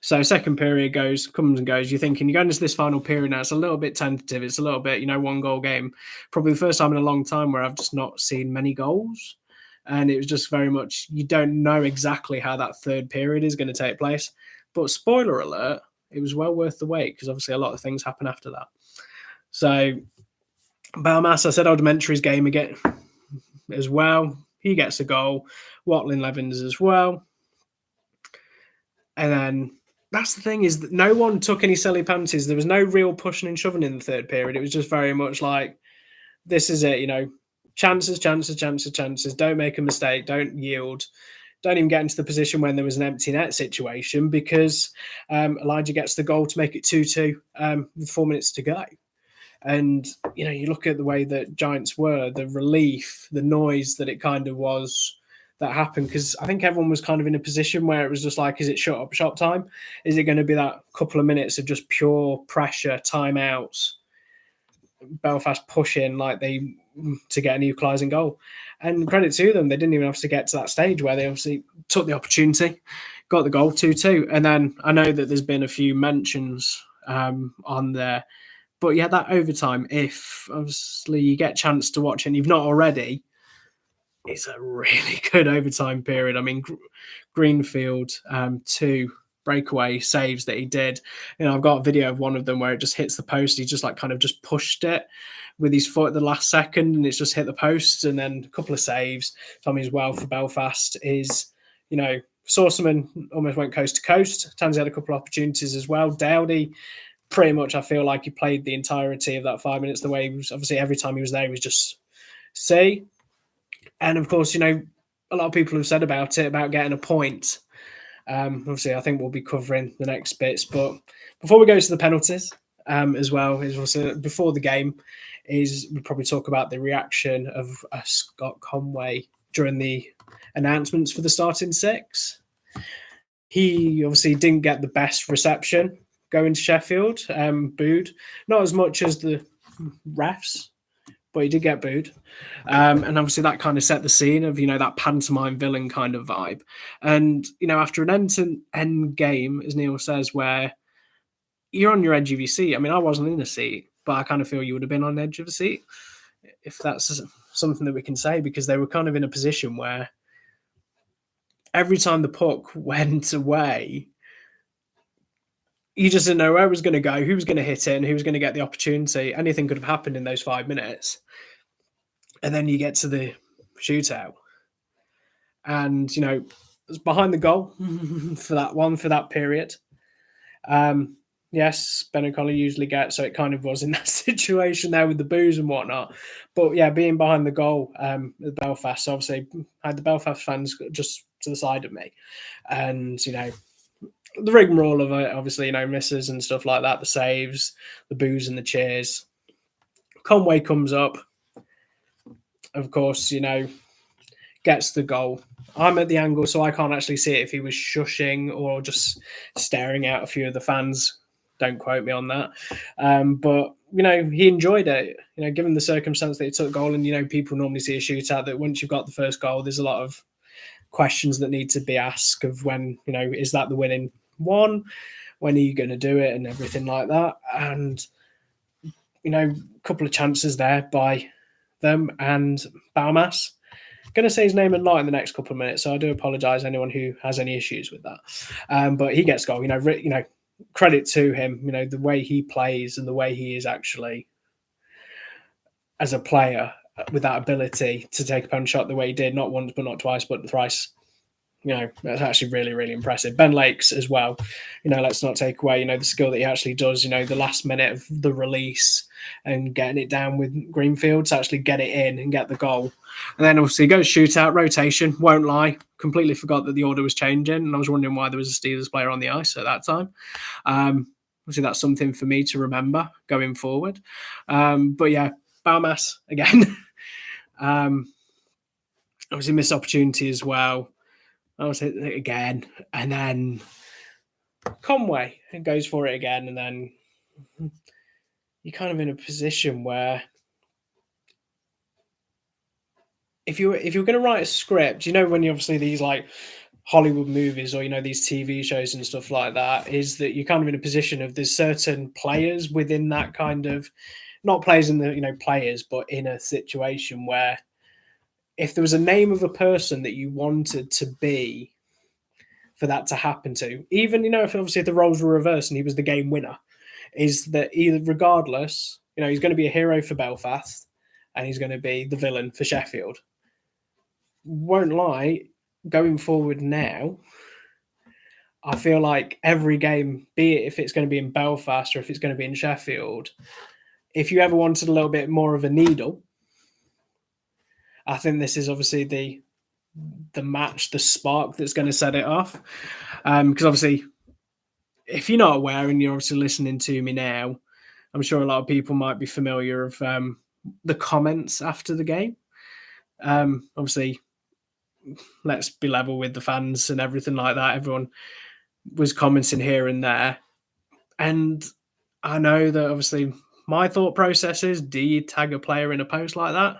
So second period comes and goes. You're thinking you're going into this final period now. It's a little bit tentative. It's a little bit, one goal game. Probably the first time in a long time where I've just not seen many goals. And it was just very much, you don't know exactly how that third period is going to take place. But spoiler alert, it was well worth the wait because obviously a lot of things happen after that. So Belmas, I said Odementry's game again as well. He gets a goal. Watling Levins as well. And then that's the thing, is that no one took any silly panties. There was no real pushing and shoving in the third period. It was just very much like, this is it, chances, chances, chances, chances. Don't make a mistake. Don't yield. Don't even get into the position when there was an empty net situation because Elijah gets the goal to make it 2-2 with 4 minutes to go. And, you look at the way that Giants were, the relief, the noise that it kind of was that happened, because I think everyone was kind of in a position where it was just like, is it shut up shop time? Is it going to be that couple of minutes of just pure pressure, timeouts, Belfast pushing to get an equalising goal? And credit to them, they didn't even have to get to that stage where they obviously took the opportunity, got the goal 2-2. And then I know that there's been a few mentions on there, but yeah, that overtime, if obviously you get a chance to watch and you've not already, it's a really good overtime period. I mean, Greenfield, 2 breakaway saves that he did. I've got a video of one of them where it just hits the post. He just kind of just pushed it with his foot at the last second and it's just hit the post. And then a couple of saves. Tommy as well for Belfast is, Saucerman almost went coast to coast. Tansy had a couple of opportunities as well. Dowdy, pretty much, I feel like he played the entirety of that 5 minutes the way he was. Obviously, every time he was there, he was just say. And of course, a lot of people have said about it, about getting a point. Obviously, I think we'll be covering the next bits. But before we go to the penalties as well, is also before the game, we'll probably talk about the reaction of Scott Conway during the announcements for the starting 6. He obviously didn't get the best reception going to Sheffield, booed. Not as much as the refs, but he did get booed. And obviously that kind of set the scene of, that pantomime villain kind of vibe. And, after an end game, as Neil says, where you're on your edge of your seat. I mean, I wasn't in a seat, but I kind of feel you would have been on the edge of a seat, if that's something that we can say, because they were kind of in a position where every time the puck went away, you just didn't know where it was going to go, who was going to hit it, and who was going to get the opportunity. Anything could have happened in those 5 minutes. And then you get to the shootout. And, it's behind the goal for that period. Yes, Ben O'Connor usually gets, so it kind of was in that situation there with the boos and whatnot. But yeah, being behind the goal with Belfast, obviously had the Belfast fans just to the side of me. And, the rigmarole of it, obviously, misses and stuff like that, the saves, the boos and the cheers. Conway comes up, of course, gets the goal. I'm at the angle, so I can't actually see it if he was shushing or just staring at a few of the fans. Don't quote me on that. But he enjoyed it. Given the circumstance that he took goal, and people normally see a shootout that once you've got the first goal, there's a lot of questions that need to be asked of when is that the winning one? When are you going to do it, and everything like that? And a couple of chances there by them and Baumas. Going to say his name a lot in the next couple of minutes, so I do apologise anyone who has any issues with that. But he gets goal. Credit to him. The way he plays and the way he is actually as a player with that ability to take a pen shot the way he did, not once but not twice but thrice. That's actually really, really impressive. Ben Lakes as well. Let's not take away, the skill that he actually does, the last minute of the release and getting it down with Greenfield to actually get it in and get the goal. And then obviously goes shootout, rotation, won't lie. Completely forgot that the order was changing. And I was wondering why there was a Steelers player on the ice at that time. Obviously, that's something for me to remember going forward. But yeah, Baumas again. Obviously, missed opportunity as well. I was hit it again, and then Conway goes for it again, and then you're kind of in a position where if you're going to write a script, when you obviously these like Hollywood movies or these TV shows and stuff like that, is that you're kind of in a position of there's certain players within that kind of not players in the players, but in a situation where if there was a name of a person that you wanted to be for that to happen to, even if obviously the roles were reversed and he was the game winner, is that either regardless, he's going to be a hero for Belfast and he's going to be the villain for Sheffield. Won't lie, going forward now, I feel like every game, be it if it's going to be in Belfast or if it's going to be in Sheffield, if you ever wanted a little bit more of a needle, I think this is obviously the match, the spark that's going to set it off. Because obviously, if you're not aware and you're obviously listening to me now, I'm sure a lot of people might be familiar of the comments after the game. Obviously, let's be level with the fans and everything like that. Everyone was commenting here and there. And I know that obviously my thought process is, do you tag a player in a post like that?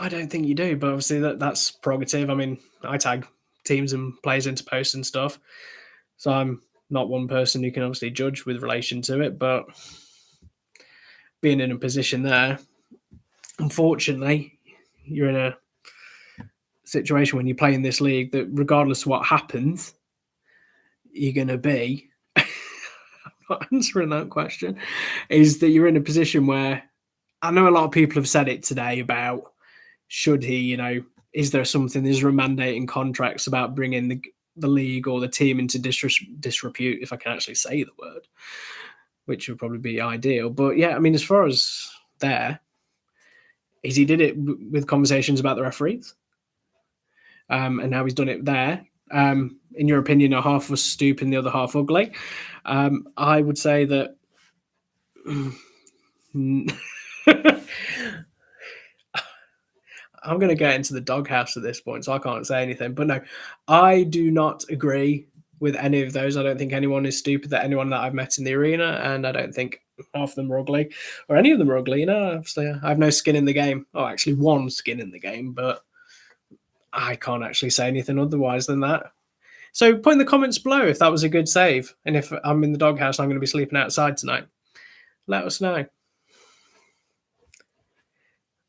I don't think you do, but obviously that's prerogative. I mean, I tag teams and players into posts and stuff. So I'm not one person who can obviously judge with relation to it, but being in a position there, unfortunately, you're in a situation when you play in this league that regardless of what happens, you're going to be, I'm not answering that question, is that you're in a position where I know a lot of people have said it today about should he, is there a mandate in contracts about bringing the league or the team into disrepute, if I can actually say the word, which would probably be ideal. But yeah, I mean, as far as there, is he did it with conversations about the referees, and now he's done it there. In your opinion, a half was stupid and the other half ugly. I would say that I'm going to get into the doghouse at this point, so I can't say anything. But no, I do not agree with any of those. I don't think anyone is stupid, that anyone that I've met in the arena, and I don't think half of them are ugly, or any of them are ugly. Obviously, I have no skin in the game. Oh, actually, one skin in the game, but I can't actually say anything otherwise than that. So put in the comments below if that was a good save, and if I'm in the doghouse and I'm going to be sleeping outside tonight, let us know.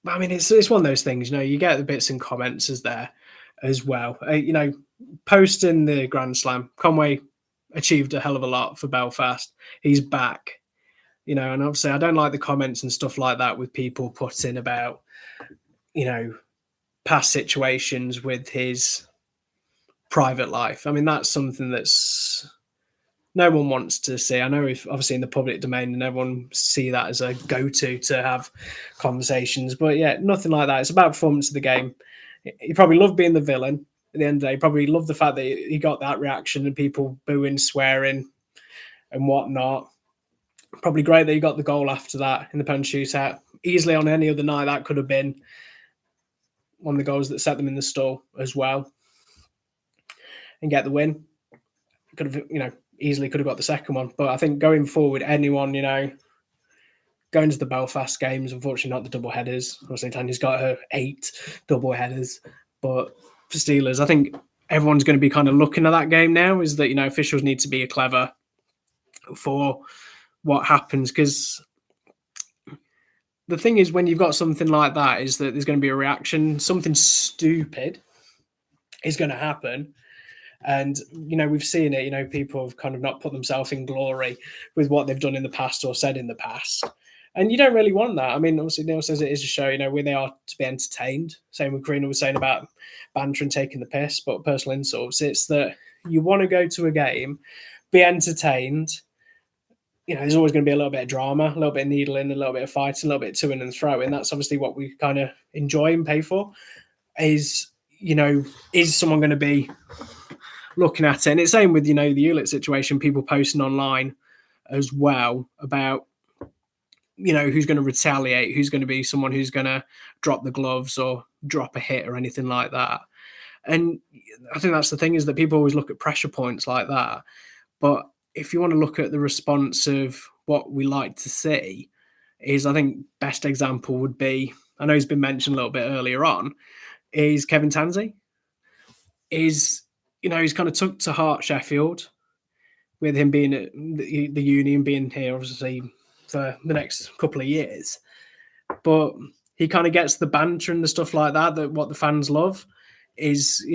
I mean, it's one of those things, you get the bits and comments as there as well. Posting the Grand Slam, Conway achieved a hell of a lot for Belfast. He's back, and obviously I don't like the comments and stuff like that with people putting about, past situations with his private life. I mean, that's something that's no one wants to see. I know if obviously in the public domain and everyone see that as a go-to to have conversations, but yeah, nothing like that. It's about performance of the game. He probably loved being the villain at the end of the day. He probably loved the fact that he got that reaction and people booing, swearing and whatnot. Probably great that he got the goal after that in the pen shootout. Easily on any other night, that could have been one of the goals that set them in the stall as well and get the win. Could have, easily could have got the second one. But I think going forward, anyone, going to the Belfast games, unfortunately not the double headers. Obviously, Tanya's got her 8 double headers. But for Steelers, I think everyone's going to be kind of looking at that game now, is that, officials need to be clever for what happens. Because the thing is, when you've got something like that, is that there's going to be a reaction. Something stupid is going to happen. And, we've seen it, people have kind of not put themselves in glory with what they've done in the past or said in the past. And you don't really want that. I mean, obviously, Neil says it is a show, where they are to be entertained. Same with Karina was saying about banter and taking the piss, but personal insults. It's that you want to go to a game, be entertained. There's always going to be a little bit of drama, a little bit of needling, a little bit of fighting, a little bit of to-in and throw-in. That's obviously what we kind of enjoy and pay for. Is someone going to be looking at it? And it's same with, the Hewlett situation, people posting online as well about, who's going to retaliate, who's going to be someone who's going to drop the gloves or drop a hit or anything like that. And I think that's the thing, is that people always look at pressure points like that. But if you want to look at the response of what we like to see, is, I think best example would be, I know he's been mentioned a little bit earlier on, is Kevin Tansey. He's kind of took to heart Sheffield, with him being at the uni and being here, obviously, for the next couple of years. But he kind of gets the banter and the stuff like that what the fans love. Is,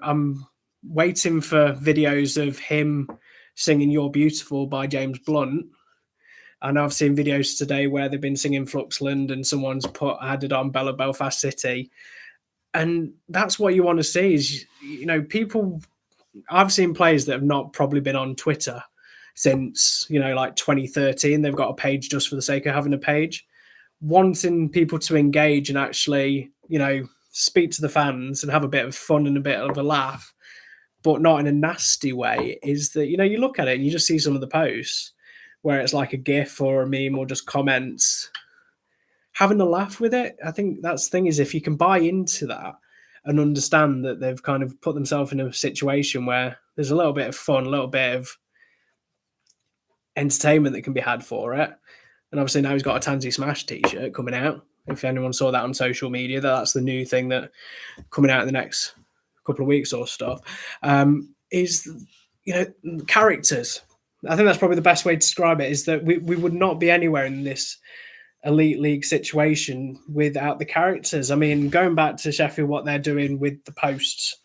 I'm waiting for videos of him singing You're Beautiful by James Blunt. And I've seen videos today where they've been singing Fluxland and someone's added on Bella Belfast City. And that's what you want to see, is, people. I've seen players that have not probably been on Twitter since, like 2013. They've got a page just for the sake of having a page, wanting people to engage and actually, speak to the fans and have a bit of fun and a bit of a laugh, but not in a nasty way. Is that, you look at it and you just see some of the posts where it's like a GIF or a meme or just comments, having a laugh with it. I think that's the thing, is if you can buy into that and understand that they've kind of put themselves in a situation where there's a little bit of fun, a little bit of entertainment that can be had for it. And obviously now he's got a Tansy Smash t-shirt coming out. If anyone saw that on social media, that's the new thing that coming out in the next couple of weeks or stuff. Is, characters. I think that's probably the best way to describe it, is that we would not be anywhere in this elite league situation without the characters. I mean, going back to Sheffield, what they're doing with the posts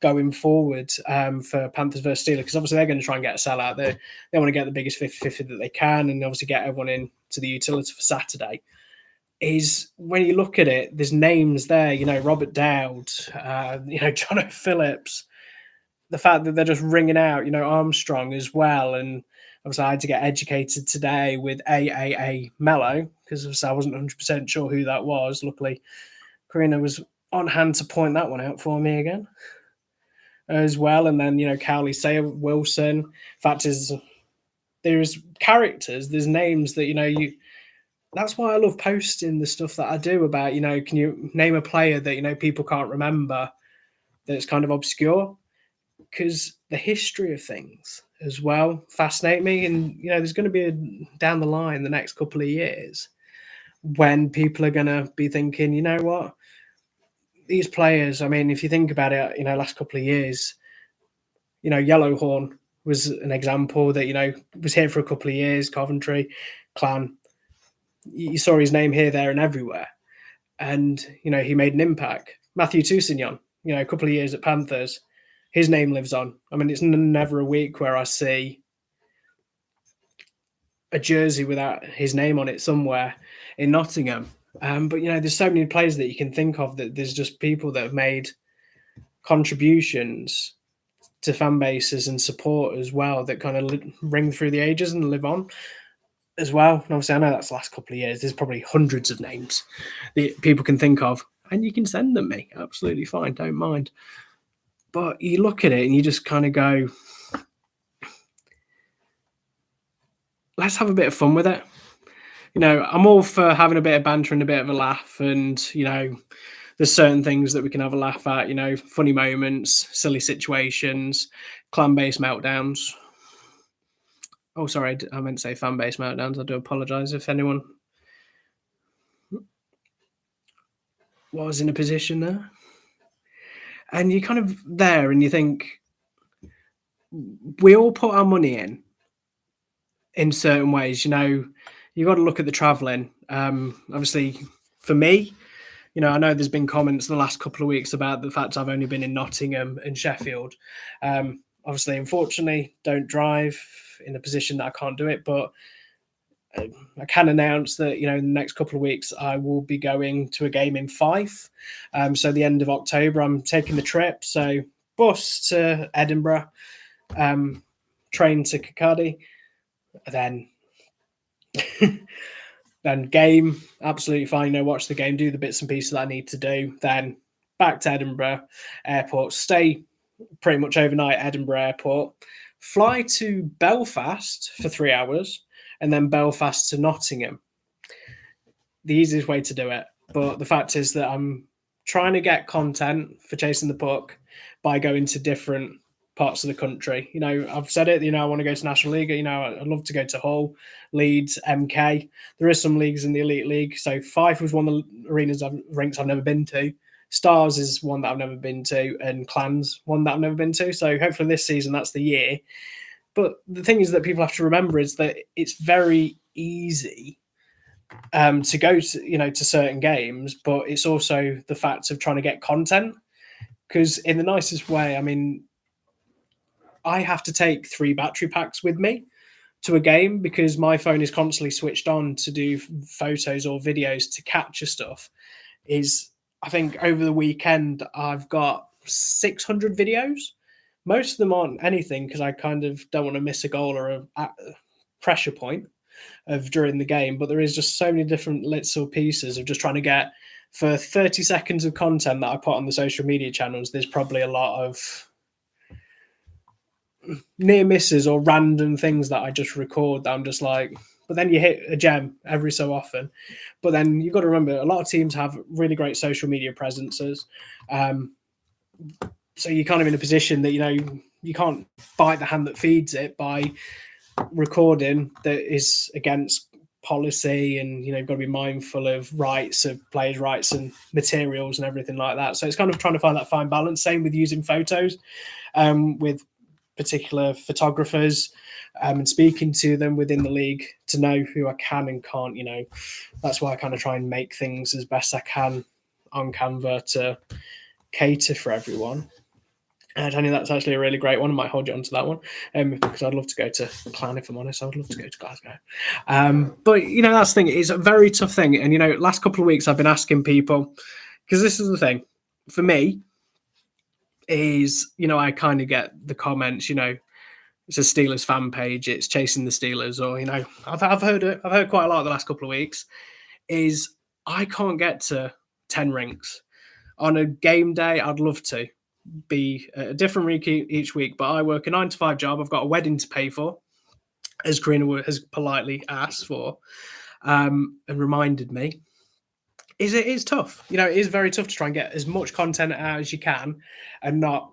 going forward for Panthers versus Steelers, because obviously they're going to try and get a sellout. They want to get the biggest 50-50 that they can, and obviously get everyone in to the utility for Saturday. Is, when you look at it, there's names there, Robert Dowd, Jono Phillips. The fact that they're just ringing out, Armstrong as well. And obviously I had to get educated today with AAA Mello, because I wasn't 100% sure who that was. Luckily, Karina was on hand to point that one out for me again as well. And then, Cowley, Sayer, Wilson. Fact is, there's characters, there's names that, that's why I love posting the stuff that I do about, can you name a player that, people can't remember that's kind of obscure? Because the history of things as well fascinate me. And, there's going to be down the line, the next couple of years, when people are going to be thinking, you know what, these players, I mean, if you think about it, last couple of years, Yellowhorn was an example that, was here for a couple of years, Coventry, Clan. You saw his name here, there and everywhere. And, he made an impact. Matthew Toussignon, a couple of years at Panthers, his name lives on. I mean, it's never a week where I see a jersey without his name on it somewhere in Nottingham. But, there's so many players that you can think of, that there's just people that have made contributions to fan bases and support as well, that kind of ring through the ages and live on as well. And obviously I know that's the last couple of years. There's probably hundreds of names that people can think of, and you can send them me. Absolutely fine. Don't mind. But you look at it and you just kind of go, let's have a bit of fun with it. I'm all for having a bit of banter and a bit of a laugh, and, there's certain things that we can have a laugh at, funny moments, silly situations, clan-based meltdowns. Oh, sorry, I meant to say fan-based meltdowns. I do apologise if anyone was in a position there. And you're kind of there and you think, we all put our money in certain ways. You've got to look at the travelling. Obviously, for me, I know there's been comments in the last couple of weeks about the fact I've only been in Nottingham and Sheffield. Obviously, unfortunately, don't drive in a position that I can't do it, but I can announce that, in the next couple of weeks, I will be going to a game in Fife. So the end of October, I'm taking the trip. So bus to Edinburgh, train to Kirkcaldy, then then game, absolutely fine. Watch the game, do the bits and pieces that I need to do. Then back to Edinburgh Airport, stay pretty much overnight at Edinburgh Airport, fly to Belfast for 3 hours, and then Belfast to Nottingham. The easiest way to do it. But the fact is that I'm trying to get content for Chasing the Puck by going to different parts of the country. I've said it, I want to go to National League. I'd love to go to Hull, Leeds, MK. There is some leagues in the Elite League. So Fife was one of the rinks I've never been to. Stars is one that I've never been to, and Clans, one that I've never been to. So hopefully this season, that's the year. But the thing is that people have to remember is that it's very easy to go to certain games, but it's also the fact of trying to get content. Because in the nicest way, I have to take 3 battery packs with me to a game because my phone is constantly switched on to do photos or videos to capture stuff. I think over the weekend, I've got 600 videos. Most of them aren't anything because I kind of don't want to miss a goal or a pressure point of during the game. But there is just so many different little pieces of just trying to get, for 30 seconds of content that I put on the social media channels, there's probably a lot of near misses or random things that I just record that I'm just like, but then you hit a gem every so often. But then you've got to remember, a lot of teams have really great social media presences. So you're kind of in a position that, you can't bite the hand that feeds it by recording that is against policy, and, you've got to be mindful of rights of players' rights and materials and everything like that. So it's kind of trying to find that fine balance. Same with using photos with particular photographers and speaking to them within the league to know who I can and can't. That's why I kind of try and make things as best I can on Canva to cater for everyone. And Tony, that's actually a really great one. I might hold you onto that one because I'd love to go to Clan, if I'm honest. I would love to go to Glasgow. But, that's the thing. It's a very tough thing. And, last couple of weeks I've been asking people, because this is the thing. For me, is, I kind of get the comments, it's a Steelers fan page, it's Chasing the Steelers, or, I've heard quite a lot the last couple of weeks, is I can't get to 10 rinks. On a game day, I'd love to be a different rink each week, but I work a 9-to-5 job. I've got a wedding to pay for, as Karina has politely asked for, and reminded me. It is tough. It is very tough to try and get as much content out as you can and not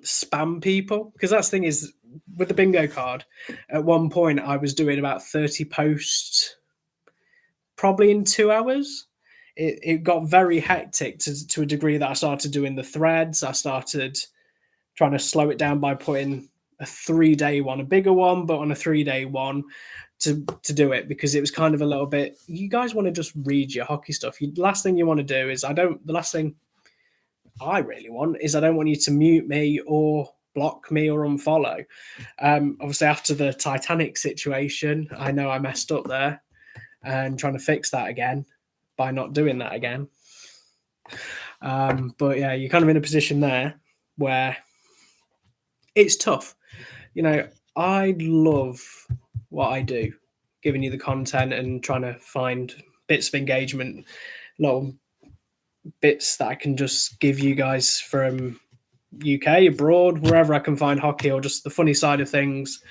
spam people. Because that's the thing is, with the bingo card, at one point I was doing about 30 posts probably in 2 hours. It got very hectic to a degree that I started doing the threads. I started trying to slow it down by putting a 3-day one, a bigger one, but on a 3-day one to do it, because it was kind of a little bit, you guys want to just read your hockey stuff. The last thing you want to do is, the last thing I really want is I don't want you to mute me or block me or unfollow. Obviously, after the Titanic situation, I know I messed up there and trying to fix that again by not doing that again. But yeah, you're kind of in a position there where it's tough. I love what I do, giving you the content and trying to find bits of engagement, little bits that I can just give you guys from UK, abroad, wherever I can find hockey, or just the funny side of things,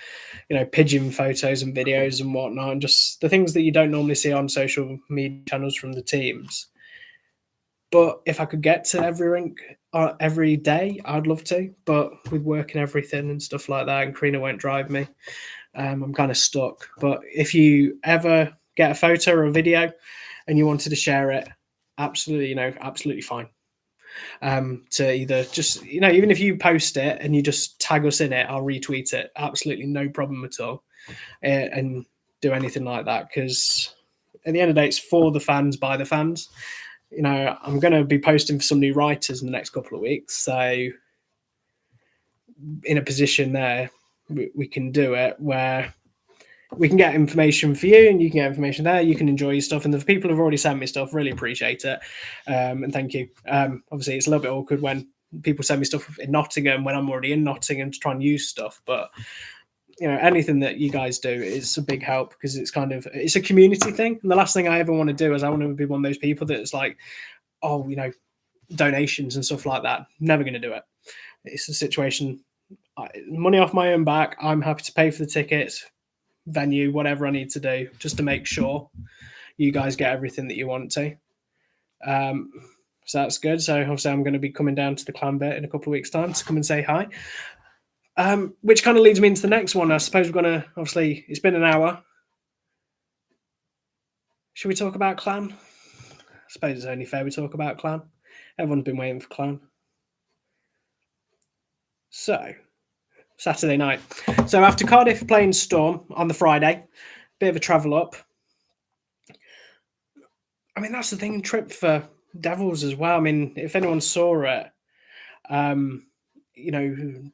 pigeon photos and videos and whatnot, and just the things that you don't normally see on social media channels from the teams. But if I could get to every rink every day, I'd love to. But with work and everything and stuff like that, and Karina won't drive me, I'm kind of stuck. But if you ever get a photo or a video and you wanted to share it, absolutely, absolutely fine. To either just, even if you post it and you just tag us in it, I'll retweet it. Absolutely no problem at all. And do anything like that, because at the end of the day, it's for the fans, by the fans. I'm going to be posting for some new writers in the next couple of weeks. So in a position there, we can do it where we can get information for you and you can get information there. You can enjoy your stuff. And the people who've already sent me stuff, really appreciate it. And thank you. Obviously, it's a little bit awkward when people send me stuff in Nottingham when I'm already in Nottingham to try and use stuff. But, anything that you guys do is a big help, because it's a community thing. And the last thing I ever want to do is I want to be one of those people that's like, oh, donations and stuff like that. Never going to do it. It's a situation, money off my own back. I'm happy to pay for the tickets, venue, whatever I need to do, just to make sure you guys get everything that you want to. So that's good. So obviously I'm going to be coming down to the clan bit in a couple of weeks' time to come and say hi. Which kind of leads me into the next one. I suppose we're going to, obviously, it's been an hour. Should we talk about clan? I suppose it's only fair we talk about clan. Everyone's been waiting for clan. So, Saturday night. So after Cardiff playing Storm on the Friday, bit of a travel up. I mean, that's the thing, trip for Devils as well. I mean, if anyone saw it,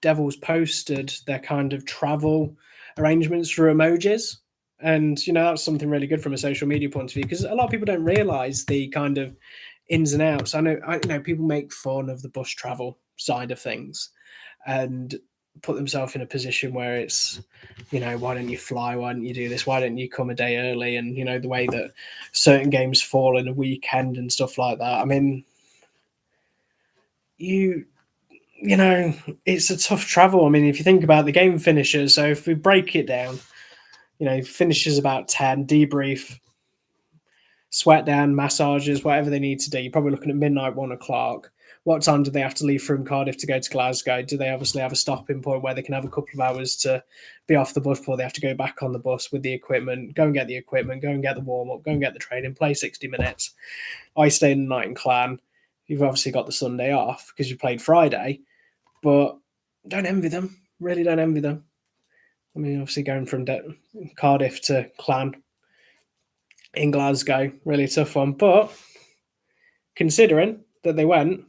Devils posted their kind of travel arrangements through emojis. And, that's something really good from a social media point of view, because a lot of people don't realise the kind of ins and outs. I know people make fun of the bus travel side of things and put themselves in a position where it's, why don't you fly? Why don't you do this? Why don't you come a day early? And, the way that certain games fall in a weekend and stuff like that. I mean, it's a tough travel. I mean, if you think about the game finishes, so if we break it down, finishes about 10, debrief, sweat down, massages, whatever they need to do. You're probably looking at midnight, 1 o'clock. What time do they have to leave from Cardiff to go to Glasgow? Do they obviously have a stopping point where they can have a couple of hours to be off the bus before they have to go back on the bus with the equipment, go and get the equipment, go and get the warm-up, go and get the training, play 60 minutes. I stayed the night in Clan. You've obviously got the Sunday off because you played Friday, but don't envy them. Really don't envy them. I mean, obviously going from Cardiff to Clan in Glasgow, really tough one. But considering that they went,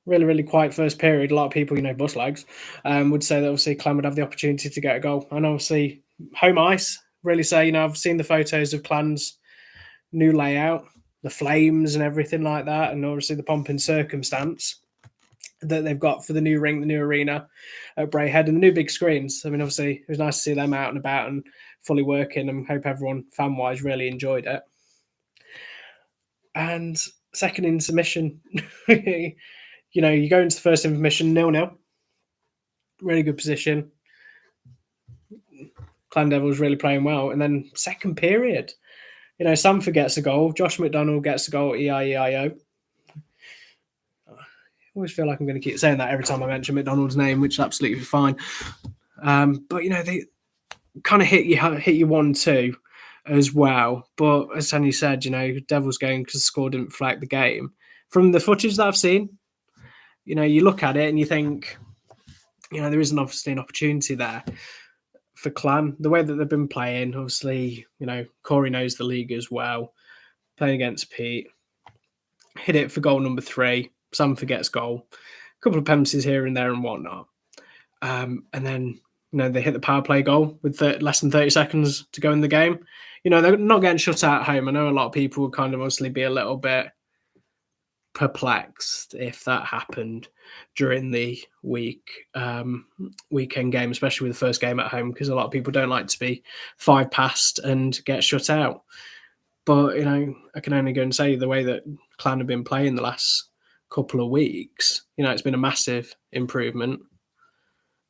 really, really quiet first period. A lot of people, bus lags, would say that obviously Clan would have the opportunity to get a goal. And obviously home ice, really say, I've seen the photos of Clan's new layout, the flames and everything like that, and obviously the pomp and circumstance that they've got for the new rink, the new arena at Braehead, and the new big screens. I mean, obviously it was nice to see them out and about and fully working, and hope everyone fan-wise really enjoyed it. And second intermission, you go into the first intermission 0-0. Really good position. Clan Devils really playing well. And then second period, Sanford gets a goal. Josh McDonald gets a goal, EIEIO. I always feel like I'm going to keep saying that every time I mention McDonald's name, which is absolutely fine. But, they kind of hit you 1-2 as well. But as Tanya said, Devils going because the score didn't reflect the game. From the footage that I've seen, you look at it and you think, there isn't obviously an opportunity there for Clan. The way that they've been playing, obviously, Corey knows the league as well. Playing against Pete, hit it for goal number 3. Sam forgets goal. A couple of penalties here and there and whatnot. And then, they hit the power play goal with less than 30 seconds to go in the game. They're not getting shut out at home. I know a lot of people would kind of obviously be a little bit perplexed if that happened during the weekend game, especially with the first game at home, because a lot of people don't like to be 5 past and get shut out. But I can only go and say the way that Clan have been playing the last couple of weeks, it's been a massive improvement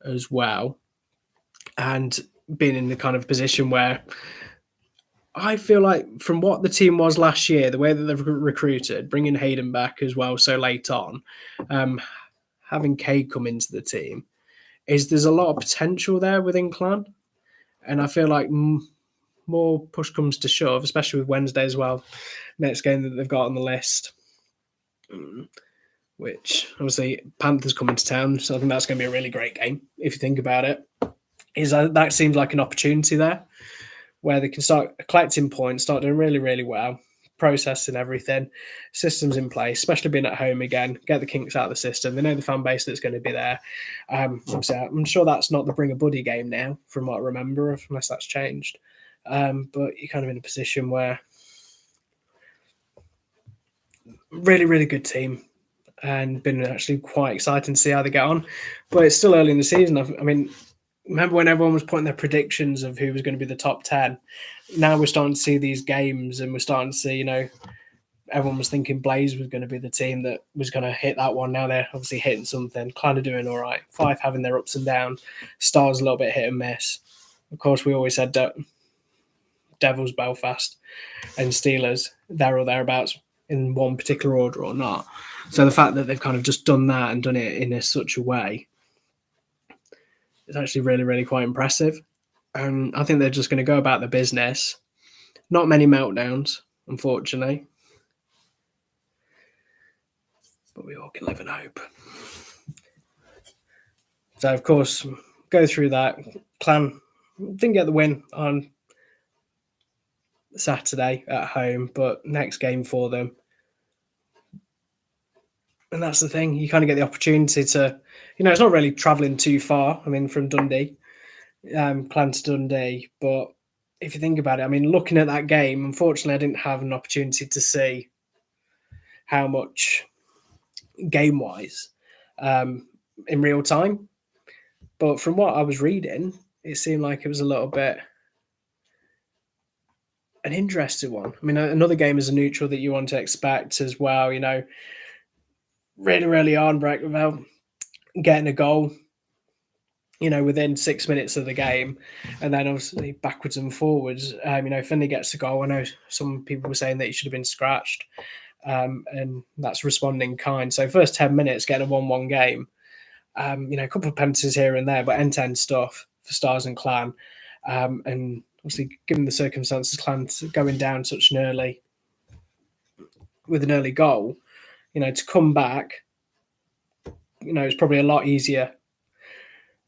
as well, and being in the kind of position where I feel like from what the team was last year, the way that they've recruited, bringing Hayden back as well so late on, um, having Cade come into the team, is there's a lot of potential there within Clan. And I feel like more push comes to shove, especially with Wednesday as well, next game that they've got on the list, which obviously Panthers coming to town, so I think that's going to be a really great game if you think about it. That seems like an opportunity there where they can start collecting points, start doing really, really well, processing everything, systems in place, especially being at home again, get the kinks out of the system. They know the fan base that's going to be there. I'm sure that's not the Bring a Buddy game now, from what I remember, unless that's changed. But you're kind of in a position where really, really good team and been actually quite exciting to see how they get on. But it's still early in the season. I mean, remember when everyone was putting their predictions of who was going to be the top 10? Now we're starting to see these games and we're starting to see, everyone was thinking Blaze was going to be the team that was going to hit that one. Now they're obviously hitting something, kind of doing all right. Five having their ups and downs. Stars a little bit hit and miss. Of course, we always said Devils, Belfast and Steelers, there or thereabouts in one particular order or not. So the fact that they've kind of just done that and done it in such a way is actually really, really quite impressive. And I think they're just going to go about the business. Not many meltdowns, unfortunately. But we all can live in hope. So, of course, go through that. Clan didn't get the win on Saturday at home, but next game for them. And that's the thing. You kind of get the opportunity to, it's not really travelling too far. I mean, from Dundee, Clan to Dundee. But if you think about it, I mean, looking at that game, unfortunately, I didn't have an opportunity to see how much game-wise in real time. But from what I was reading, it seemed like it was a little bit an interesting one. I mean, another game is a neutral that you want to expect as well, really, really on Breckville getting a goal, within 6 minutes of the game. And then obviously backwards and forwards, Finley gets a goal. I know some people were saying that he should have been scratched. And that's responding kind. So first 10 minutes, getting a 1-1 game. A couple of penalties here and there, but end-to-end stuff for Stars and Clan. And obviously, given the circumstances, Clan going down with an early goal, to come back, it's probably a lot easier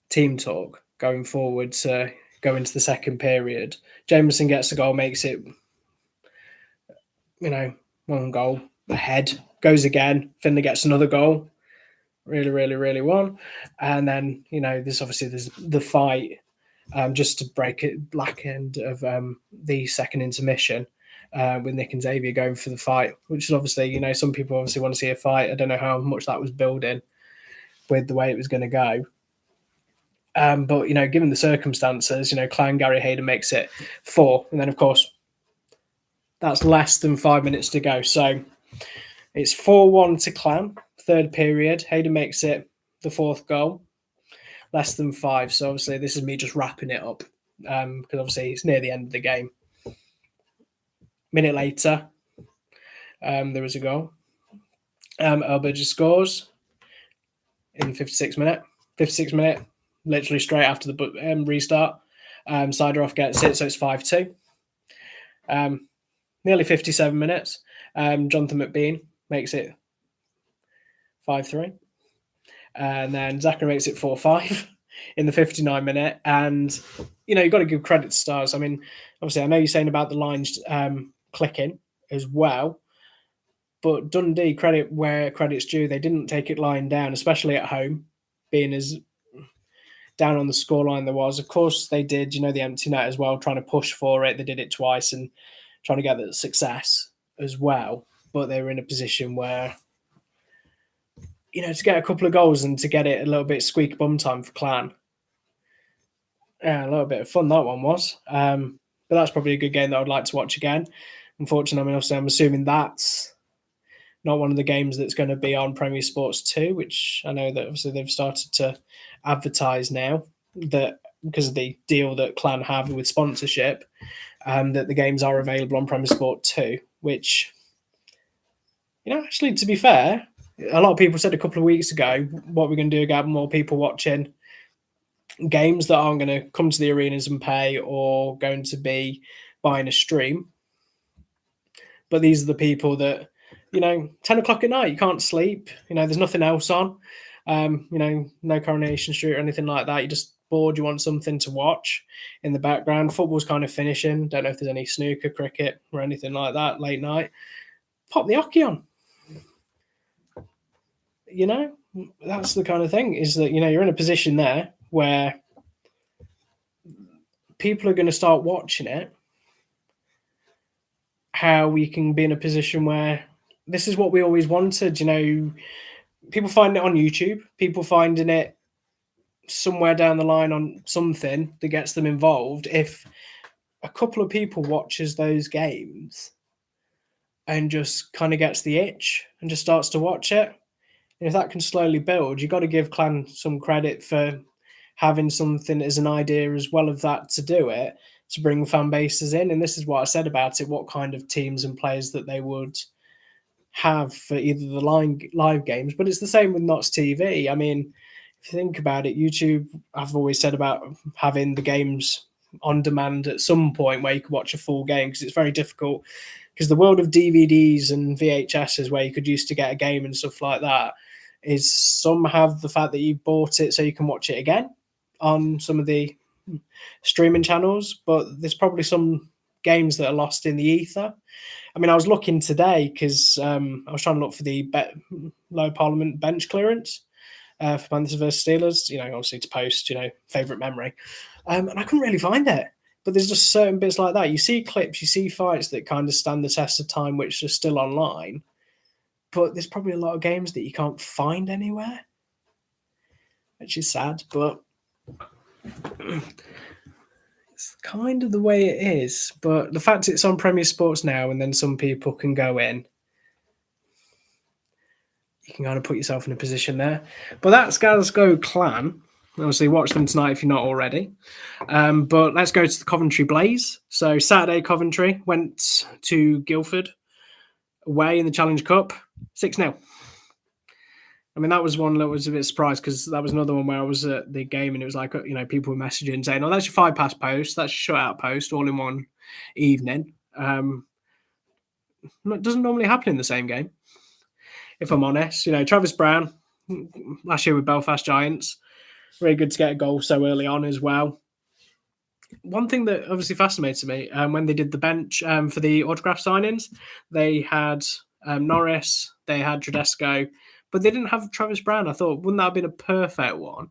team talk going forward to go into the second period. Jameson gets the goal, makes it, one goal ahead, goes again. Finley gets another goal. Really, really, really won. And then, there's the fight just to break it, black end of the second intermission with Nick and Xavier going for the fight, which is obviously, some people obviously want to see a fight. I don't know how much that was building with the way it was going to go. But, given the circumstances, Clan Gary Hayden makes it 4. And then, of course, that's less than 5 minutes to go. So it's 4-1 to Clan, third period. Hayden makes it the 4th goal, less than 5. So obviously this is me just wrapping it up because obviously it's near the end of the game. Minute later, there was a goal. Elba just scores in 56 minute. 56 minute, literally straight after the restart. Sideroff gets it, so it's 5-2. Nearly 57 minutes. Jonathan McBean makes it 5-3. And then Zachary makes it 4-5 in the 59 minute. And, you've got to give credit to Stars. I mean, obviously, I know you're saying about the lines clicking as well. But Dundee, credit where credit's due. They didn't take it lying down, especially at home, being as down on the scoreline there was. Of course, they did, the empty net as well, trying to push for it. They did it twice and trying to get the success as well. But they were in a position where, to get a couple of goals and to get it a little bit squeak bum time for Clan. Yeah, a little bit of fun that one was. But that's probably a good game that I'd like to watch again. Unfortunately, obviously, I'm assuming that's not one of the games that's going to be on Premier Sports 2, which I know that obviously they've started to advertise now that because of the deal that Clan have with sponsorship, that the games are available on Premier Sport 2, which, actually, to be fair, a lot of people said a couple of weeks ago, what we're going to do, get more people watching games that aren't going to come to the arenas and pay or going to be buying a stream. But these are the people that, 10 o'clock at night, you can't sleep. There's nothing else on. No Coronation Street or anything like that. You're just bored. You want something to watch in the background. Football's kind of finishing. Don't know if there's any snooker, cricket, or anything like that late night. Pop the hockey on. That's the kind of thing, is that, you're in a position there where people are going to start watching it. How we can be in a position where this is what we always wanted, people find it on YouTube, people finding it somewhere down the line on something that gets them involved. If a couple of people watches those games and just kind of gets the itch and just starts to watch it, and if that can slowly build, you've got to give Clan some credit for having something as an idea as well of that to do it, to bring fan bases in. And this is what I said about it, what kind of teams and players that they would have for either the live games. But it's the same with Notts TV. I mean, if you think about it, YouTube, I've always said about having the games on demand at some point where you could watch a full game, because it's very difficult, because the world of DVDs and VHSs where you could used to get a game and stuff like that, is some have the fact that you bought it so you can watch it again on some of the streaming channels, but there's probably some games that are lost in the ether. I mean, I was looking today because I was trying to look for the low parliament bench clearance for Panthers versus Steelers, obviously to post, favourite memory. And I couldn't really find it. But there's just certain bits like that. You see clips, you see fights that kind of stand the test of time, which are still online. But there's probably a lot of games that you can't find anywhere, which is sad, but it's kind of the way it is. But the fact it's on Premier Sports now, and then some people can go in, you can kind of put yourself in a position there. But that's Glasgow Clan. Obviously, watch them tonight if you're not already. But let's go to the Coventry Blaze. So Saturday, Coventry went to Guildford away in the Challenge Cup, 6-0. I mean, that was one that was a bit surprised, because that was another one where I was at the game and it was like, people were messaging saying, "Oh, that's your 5-pass post, that's your shutout post, all in one evening." It doesn't normally happen in the same game, if I'm honest. Travis Brown, last year with Belfast Giants, really good to get a goal so early on as well. One thing that obviously fascinated me, when they did the bench for the autograph signings, they had Norris, they had Tedesco, but they didn't have Travis Brown. I thought, wouldn't that have been a perfect one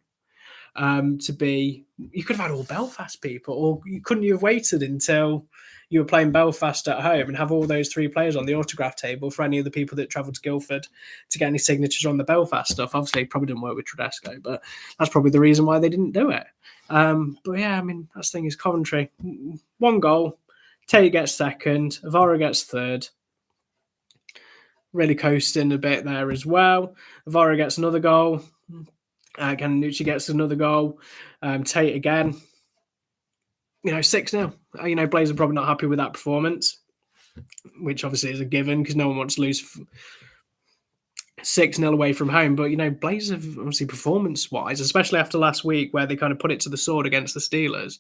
to be? You could have had all Belfast people, or couldn't you have waited until you were playing Belfast at home and have all those three players on the autograph table for any of the people that travelled to Guildford to get any signatures on the Belfast stuff? Obviously, it probably didn't work with Tedesco, but that's probably the reason why they didn't do it. But yeah, I mean, that's the thing is Coventry, one goal, Tate gets second, Avara gets third. Really coasting a bit there as well. Avara gets another goal. Ganucci gets another goal. Tate again. 6-0. Blaze are probably not happy with that performance, which obviously is a given because no one wants to lose 6-0 away from home. But, Blaze have obviously performance-wise, especially after last week where they kind of put it to the sword against the Steelers,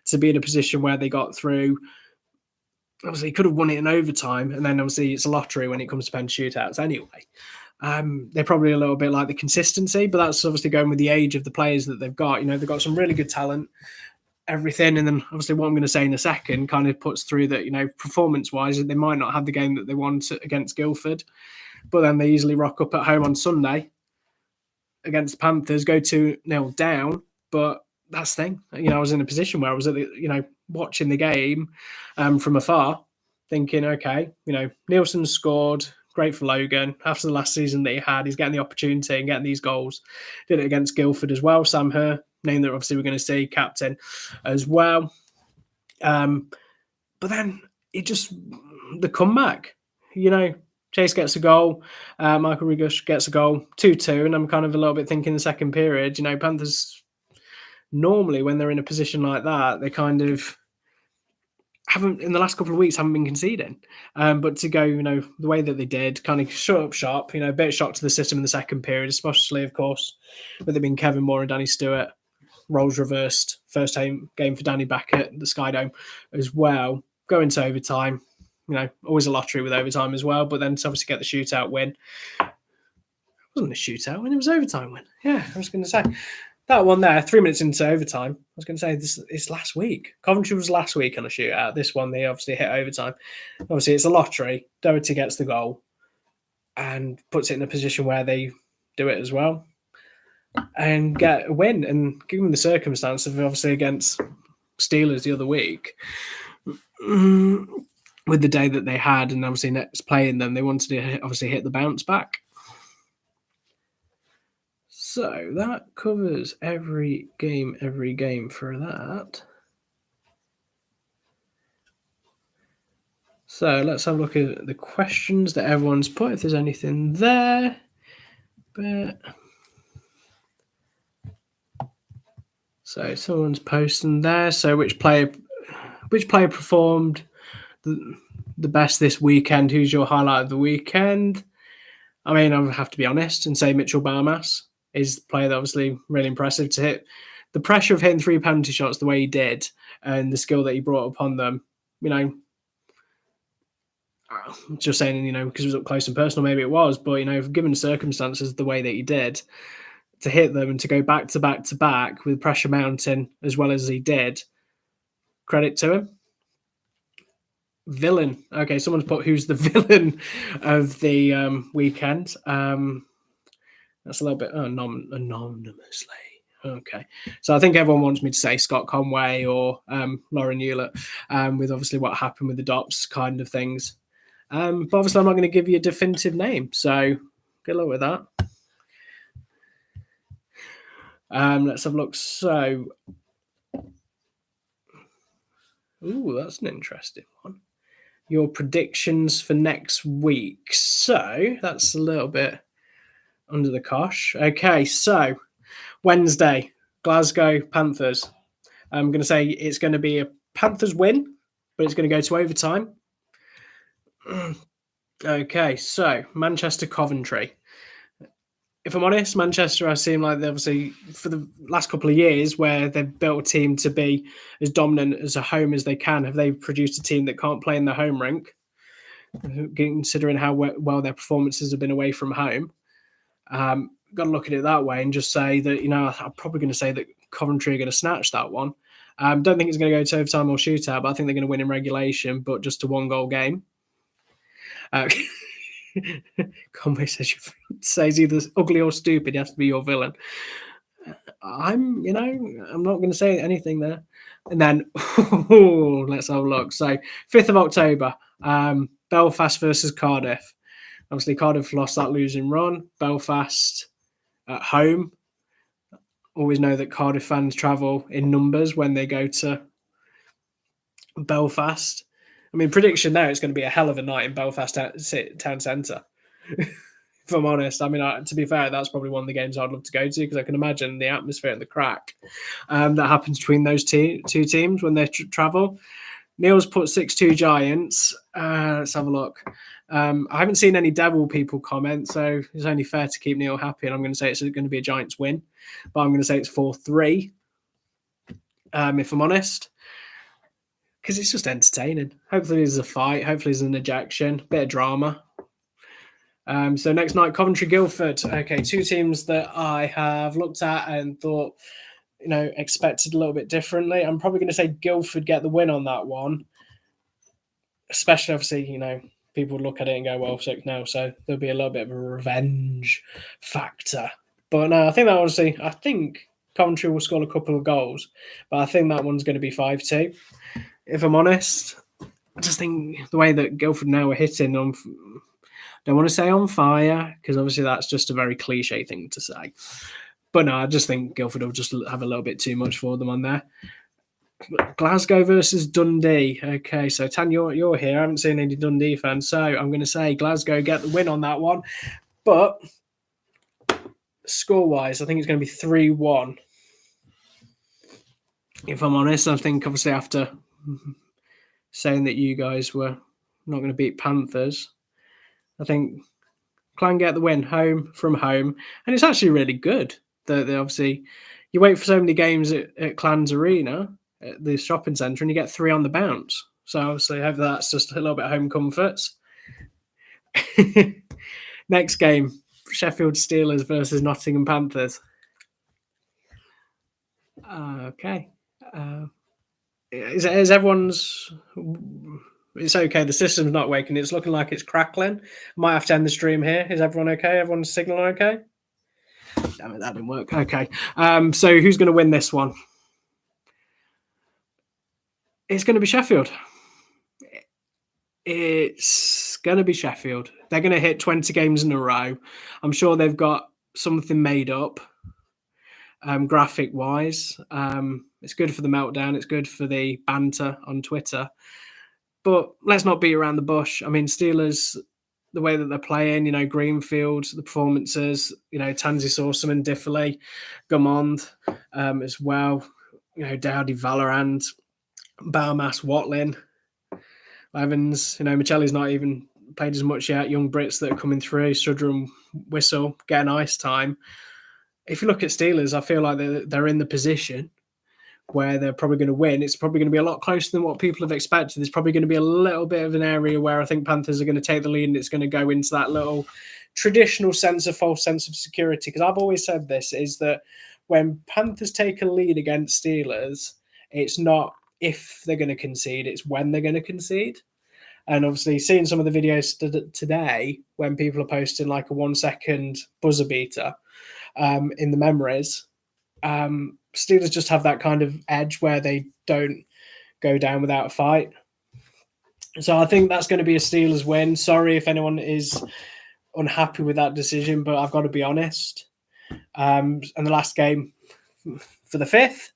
to be in a position where they got through. Obviously, he could have won it in overtime, and then obviously it's a lottery when it comes to pen shootouts anyway. They're probably a little bit like the consistency, but that's obviously going with the age of the players that they've got. They've got some really good talent, everything. And then obviously what I'm going to say in a second kind of puts through that, performance-wise, they might not have the game that they want against Guildford, but then they easily rock up at home on Sunday against the Panthers, go 2-0 down, but that's the thing. I was in a position where I was at the, watching the game from afar, thinking, okay, Nielsen scored, great for Logan. After the last season that he had, he's getting the opportunity and getting these goals. Did it against Guildford as well. Sam Herr, name that obviously we're going to see, captain as well. But then the comeback, Chase gets a goal, Michael Rigush gets a goal, 2-2, and I'm kind of a little bit thinking the second period, Panthers normally when they're in a position like that, they kind of haven't in the last couple of weeks haven't been conceding. But to go, the way that they did, kind of shut up shop, a bit of shock to the system in the second period, especially of course with it being Kevin Moore and Danny Stewart. Roles reversed. First game for Danny back at the Sky Dome as well. Go into overtime. Always a lottery with overtime as well. But then to obviously get the shootout win. It wasn't a shootout win, it was overtime win. Yeah, I was going to say. That one there, 3 minutes into overtime. I was going to say it's last week. Coventry was last week on a shootout. This one, they obviously hit overtime. Obviously, it's a lottery. Doherty gets the goal and puts it in a position where they do it as well and get a win. And given the circumstances of obviously against Steelers the other week, with the day that they had and obviously next playing them, they wanted to obviously hit the bounce back. So that covers every game for that. So let's have a look at the questions that everyone's put, if there's anything there. So someone's posting there. So which player performed the best this weekend? Who's your highlight of the weekend? I mean, I would have to be honest and say Mitchell Barmas is the player that obviously really impressive to hit. The pressure of hitting 3 penalty shots the way he did and the skill that he brought upon them, just saying, because it was up close and personal, maybe it was, but, given the circumstances, the way that he did, to hit them and to go back to back to back with pressure mounting as well as he did, credit to him. Villain. Okay, someone's put who's the villain of the weekend. That's a little bit anonymously. Okay. So I think everyone wants me to say Scott Conway or Lauren Hewlett with obviously what happened with the Dops kind of things. But obviously I'm not going to give you a definitive name. So good luck with that. Let's have a look. So, that's an interesting one. Your predictions for next week. So that's a little bit under the cosh. Okay, so Wednesday, Glasgow Panthers. I'm going to say it's going to be a Panthers win, but it's going to go to overtime. Okay, so Manchester Coventry. If I'm honest, Manchester, I seem like they obviously, for the last couple of years, where they've built a team to be as dominant as a home as they can, have they produced a team that can't play in the home rink, considering how well their performances have been away from home? Got to look at it that way and just say that, I'm probably going to say that Coventry are going to snatch that one. Don't think it's going to go to overtime or shootout, but I think they're going to win in regulation, but just a 1-goal game. Conway says either ugly or stupid. He has to be your villain. I'm not going to say anything there. And then let's have a look. So 5th of October, Belfast versus Cardiff. Obviously, Cardiff lost that losing run. Belfast at home. Always know that Cardiff fans travel in numbers when they go to Belfast. I mean, prediction there, it's going to be a hell of a night in Belfast town centre. If I'm honest, I mean, to be fair, that's probably one of the games I'd love to go to because I can imagine the atmosphere and the crack that happens between those two teams when they travel. Neil's put 6-2 Giants. Let's have a look. I haven't seen any Devil people comment, so it's only fair to keep Neil happy. And I'm going to say it's going to be a Giants win, but I'm going to say it's 4-3. If I'm honest, because it's just entertaining. Hopefully there's a fight. Hopefully there's an ejection, bit of drama. So next night, Coventry Guildford. Okay, two teams that I have looked at and thought, expected a little bit differently. I'm probably going to say Guildford get the win on that one. Especially, obviously, people would look at it and go, well, 6-0. So there'll be a little bit of a revenge factor. But no, I think Coventry will score a couple of goals. But I think that one's going to be 5-2. If I'm honest, I just think the way that Guildford now are hitting on, don't want to say on fire, because obviously that's just a very cliche thing to say. But no, I just think Guildford will just have a little bit too much for them on there. Glasgow versus Dundee. Okay, so Tan, you're here. I haven't seen any Dundee fans, so I'm going to say Glasgow get the win on that one. But score-wise, I think it's going to be 3-1. If I'm honest, I think obviously after saying that you guys were not going to beat Panthers. I think Clan get the win home from home, and it's actually really good that they obviously you wait for so many games at Clan's Arena at the shopping centre, and you get 3 on the bounce. So obviously, I hope that's just a little bit of home comforts. Next game, Sheffield Steelers versus Nottingham Panthers. Okay. Is everyone's... It's okay. The system's not working. It's looking like it's crackling. Might have to end the stream here. Is everyone okay? Everyone's signal okay? Damn it, that didn't work. Okay. So who's going to win this one? It's going to be Sheffield. It's going to be Sheffield. They're going to hit 20 games in a row. I'm sure they've got something made up, graphic-wise. It's good for the meltdown. It's good for the banter on Twitter. But let's not beat around the bush. I mean, Steelers, the way that they're playing, Greenfield, the performances, Tansy Sorceman, Diffley, Gamond as well, Dowdy, Valorant, Baumas, Watlin, Evans, Michelli's not even played as much yet. Young Brits that are coming through, Strudder and Whistle, get an ice time. If you look at Steelers, I feel like they're in the position where they're probably going to win. It's probably going to be a lot closer than what people have expected. There's probably going to be a little bit of an area where I think Panthers are going to take the lead, and it's going to go into that little traditional false sense of security. Because I've always said this, is that when Panthers take a lead against Steelers, it's not if they're going to concede, it's when they're going to concede. And obviously, seeing some of the videos today when people are posting like a 1 second buzzer beater in the memories, Steelers just have that kind of edge where they don't go down without a fight. So I think that's going to be a Steelers win. Sorry if anyone is unhappy with that decision, but I've got to be honest. And the last game for the 5th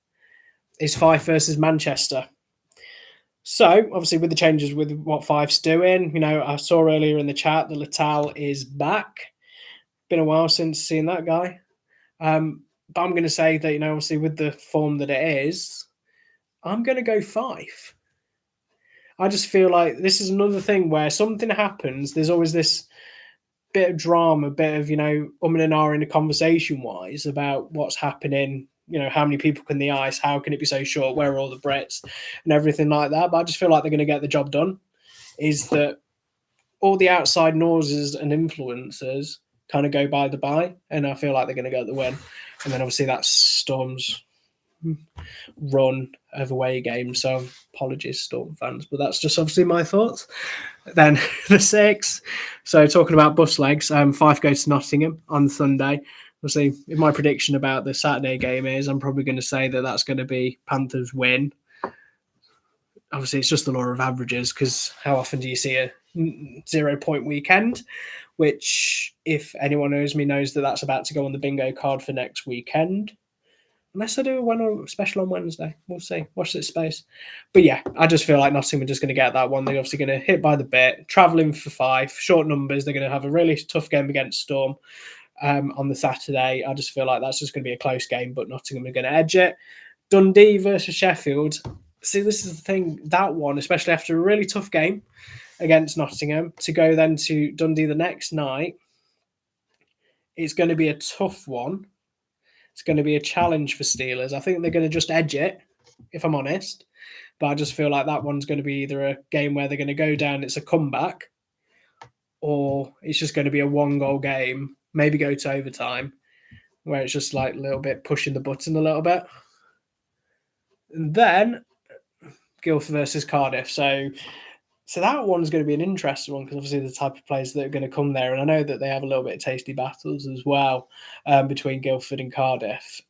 is Fife versus Manchester. So obviously with the changes with what Fife's doing, I saw earlier in the chat that Lital is back. Been a while since seeing that guy. But I'm going to say that, obviously with the form that it is, I'm going to go Fife. I just feel like this is another thing where something happens. There's always this bit of drama, bit of, and ahhing in the conversation-wise about what's happening, how many people can the ice, how can it be so short, where are all the Brits, and everything like that. But I just feel like they're going to get the job done. Is that all the outside noises and influencers kind of go by the by, and I feel like they're going to get the win. And then obviously that's Storm's run of away games. So apologies, Storm fans, but that's just obviously my thoughts. Then the 6th. So talking about bus legs, Fife goes to Nottingham on Sunday. Obviously, my prediction about the Saturday game is I'm probably going to say that that's going to be Panthers win. Obviously, it's just the law of averages, because how often do you see a 0-point weekend? Which, if anyone knows me, knows that that's about to go on the bingo card for next weekend. Unless I do a one special on Wednesday. We'll see. Watch this space. But yeah, I just feel like Nottingham are just going to get that one. They're obviously going to hit by the bit, travelling for 5, short numbers. They're going to have a really tough game against Storm on the Saturday. I just feel like that's just going to be a close game, but Nottingham are going to edge it. Dundee versus Sheffield. See, this is the thing. That one, especially after a really tough game against Nottingham, to go then to Dundee the next night, it's going to be a tough one. It's going to be a challenge for Steelers. I think they're going to just edge it, if I'm honest. But I just feel like that one's going to be either a game where they're going to go down, it's a comeback, or it's just going to be a 1-goal game, maybe go to overtime, where it's just like a little bit pushing the button a little bit. And then Guildford versus Cardiff. So that one's going to be an interesting one, because obviously the type of players that are going to come there. And I know that they have a little bit of tasty battles as well between Guildford and Cardiff.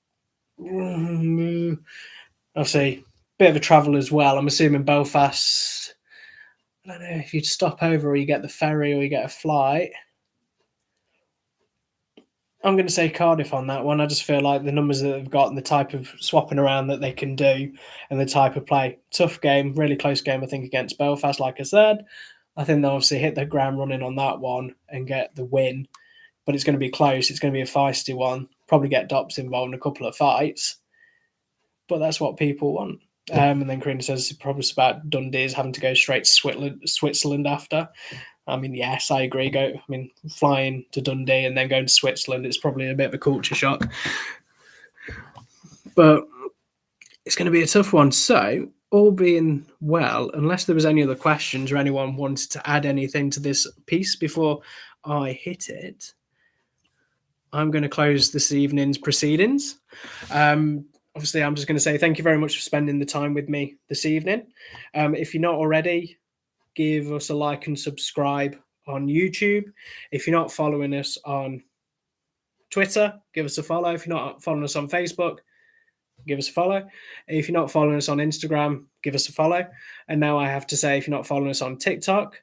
Obviously, a bit of a travel as well. I'm assuming Belfast, I don't know if you'd stop over or you get the ferry or you get a flight. I'm going to say Cardiff on that one. I just feel like the numbers that they've got and the type of swapping around that they can do and the type of play. Tough game, really close game, I think, against Belfast, like I said. I think they'll obviously hit the ground running on that one and get the win. But it's going to be close. It's going to be a feisty one. Probably get Dops involved in a couple of fights. But that's what people want. And then Karina says problems about Dundee is having to go straight to Switzerland after. I mean, yes, I agree. Flying to Dundee and then going to Switzerland, it's probably a bit of a culture shock. But it's going to be a tough one. So, all being well, unless there was any other questions or anyone wanted to add anything to this piece before I hit it, I'm going to close this evening's proceedings. Obviously, I'm just going to say thank you very much for spending the time with me this evening. If you're not already, give us a like and subscribe on YouTube. If you're not following us on Twitter, give us a follow. If you're not following us on Facebook, give us a follow. If you're not following us on Instagram, give us a follow. And now I have to say, if you're not following us on TikTok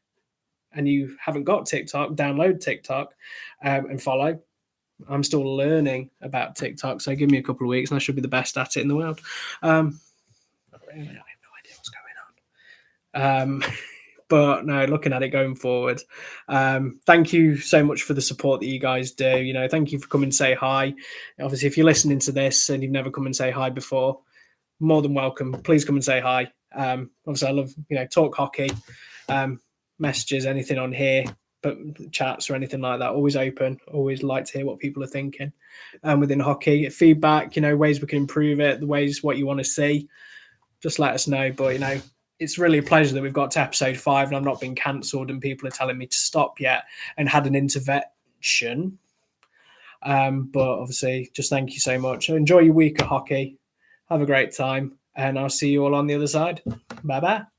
and you haven't got TikTok, download TikTok and follow. I'm still learning about TikTok, so give me a couple of weeks and I should be the best at it in the world. I have no idea what's going on. But no, looking at it going forward, thank you so much for the support that you guys do. Thank you for coming and say hi. Obviously, if you're listening to this and you've never come and say hi before, more than welcome. Please come and say hi. Obviously, I love talk hockey, messages, anything on here, but chats or anything like that. Always open. Always like to hear what people are thinking. Within hockey, feedback. Ways we can improve it. The ways what you want to see. Just let us know. But it's really a pleasure that we've got to episode 5 and I've not been cancelled and people are telling me to stop yet and had an intervention. But obviously, just thank you so much. Enjoy your week of hockey. Have a great time. And I'll see you all on the other side. Bye-bye.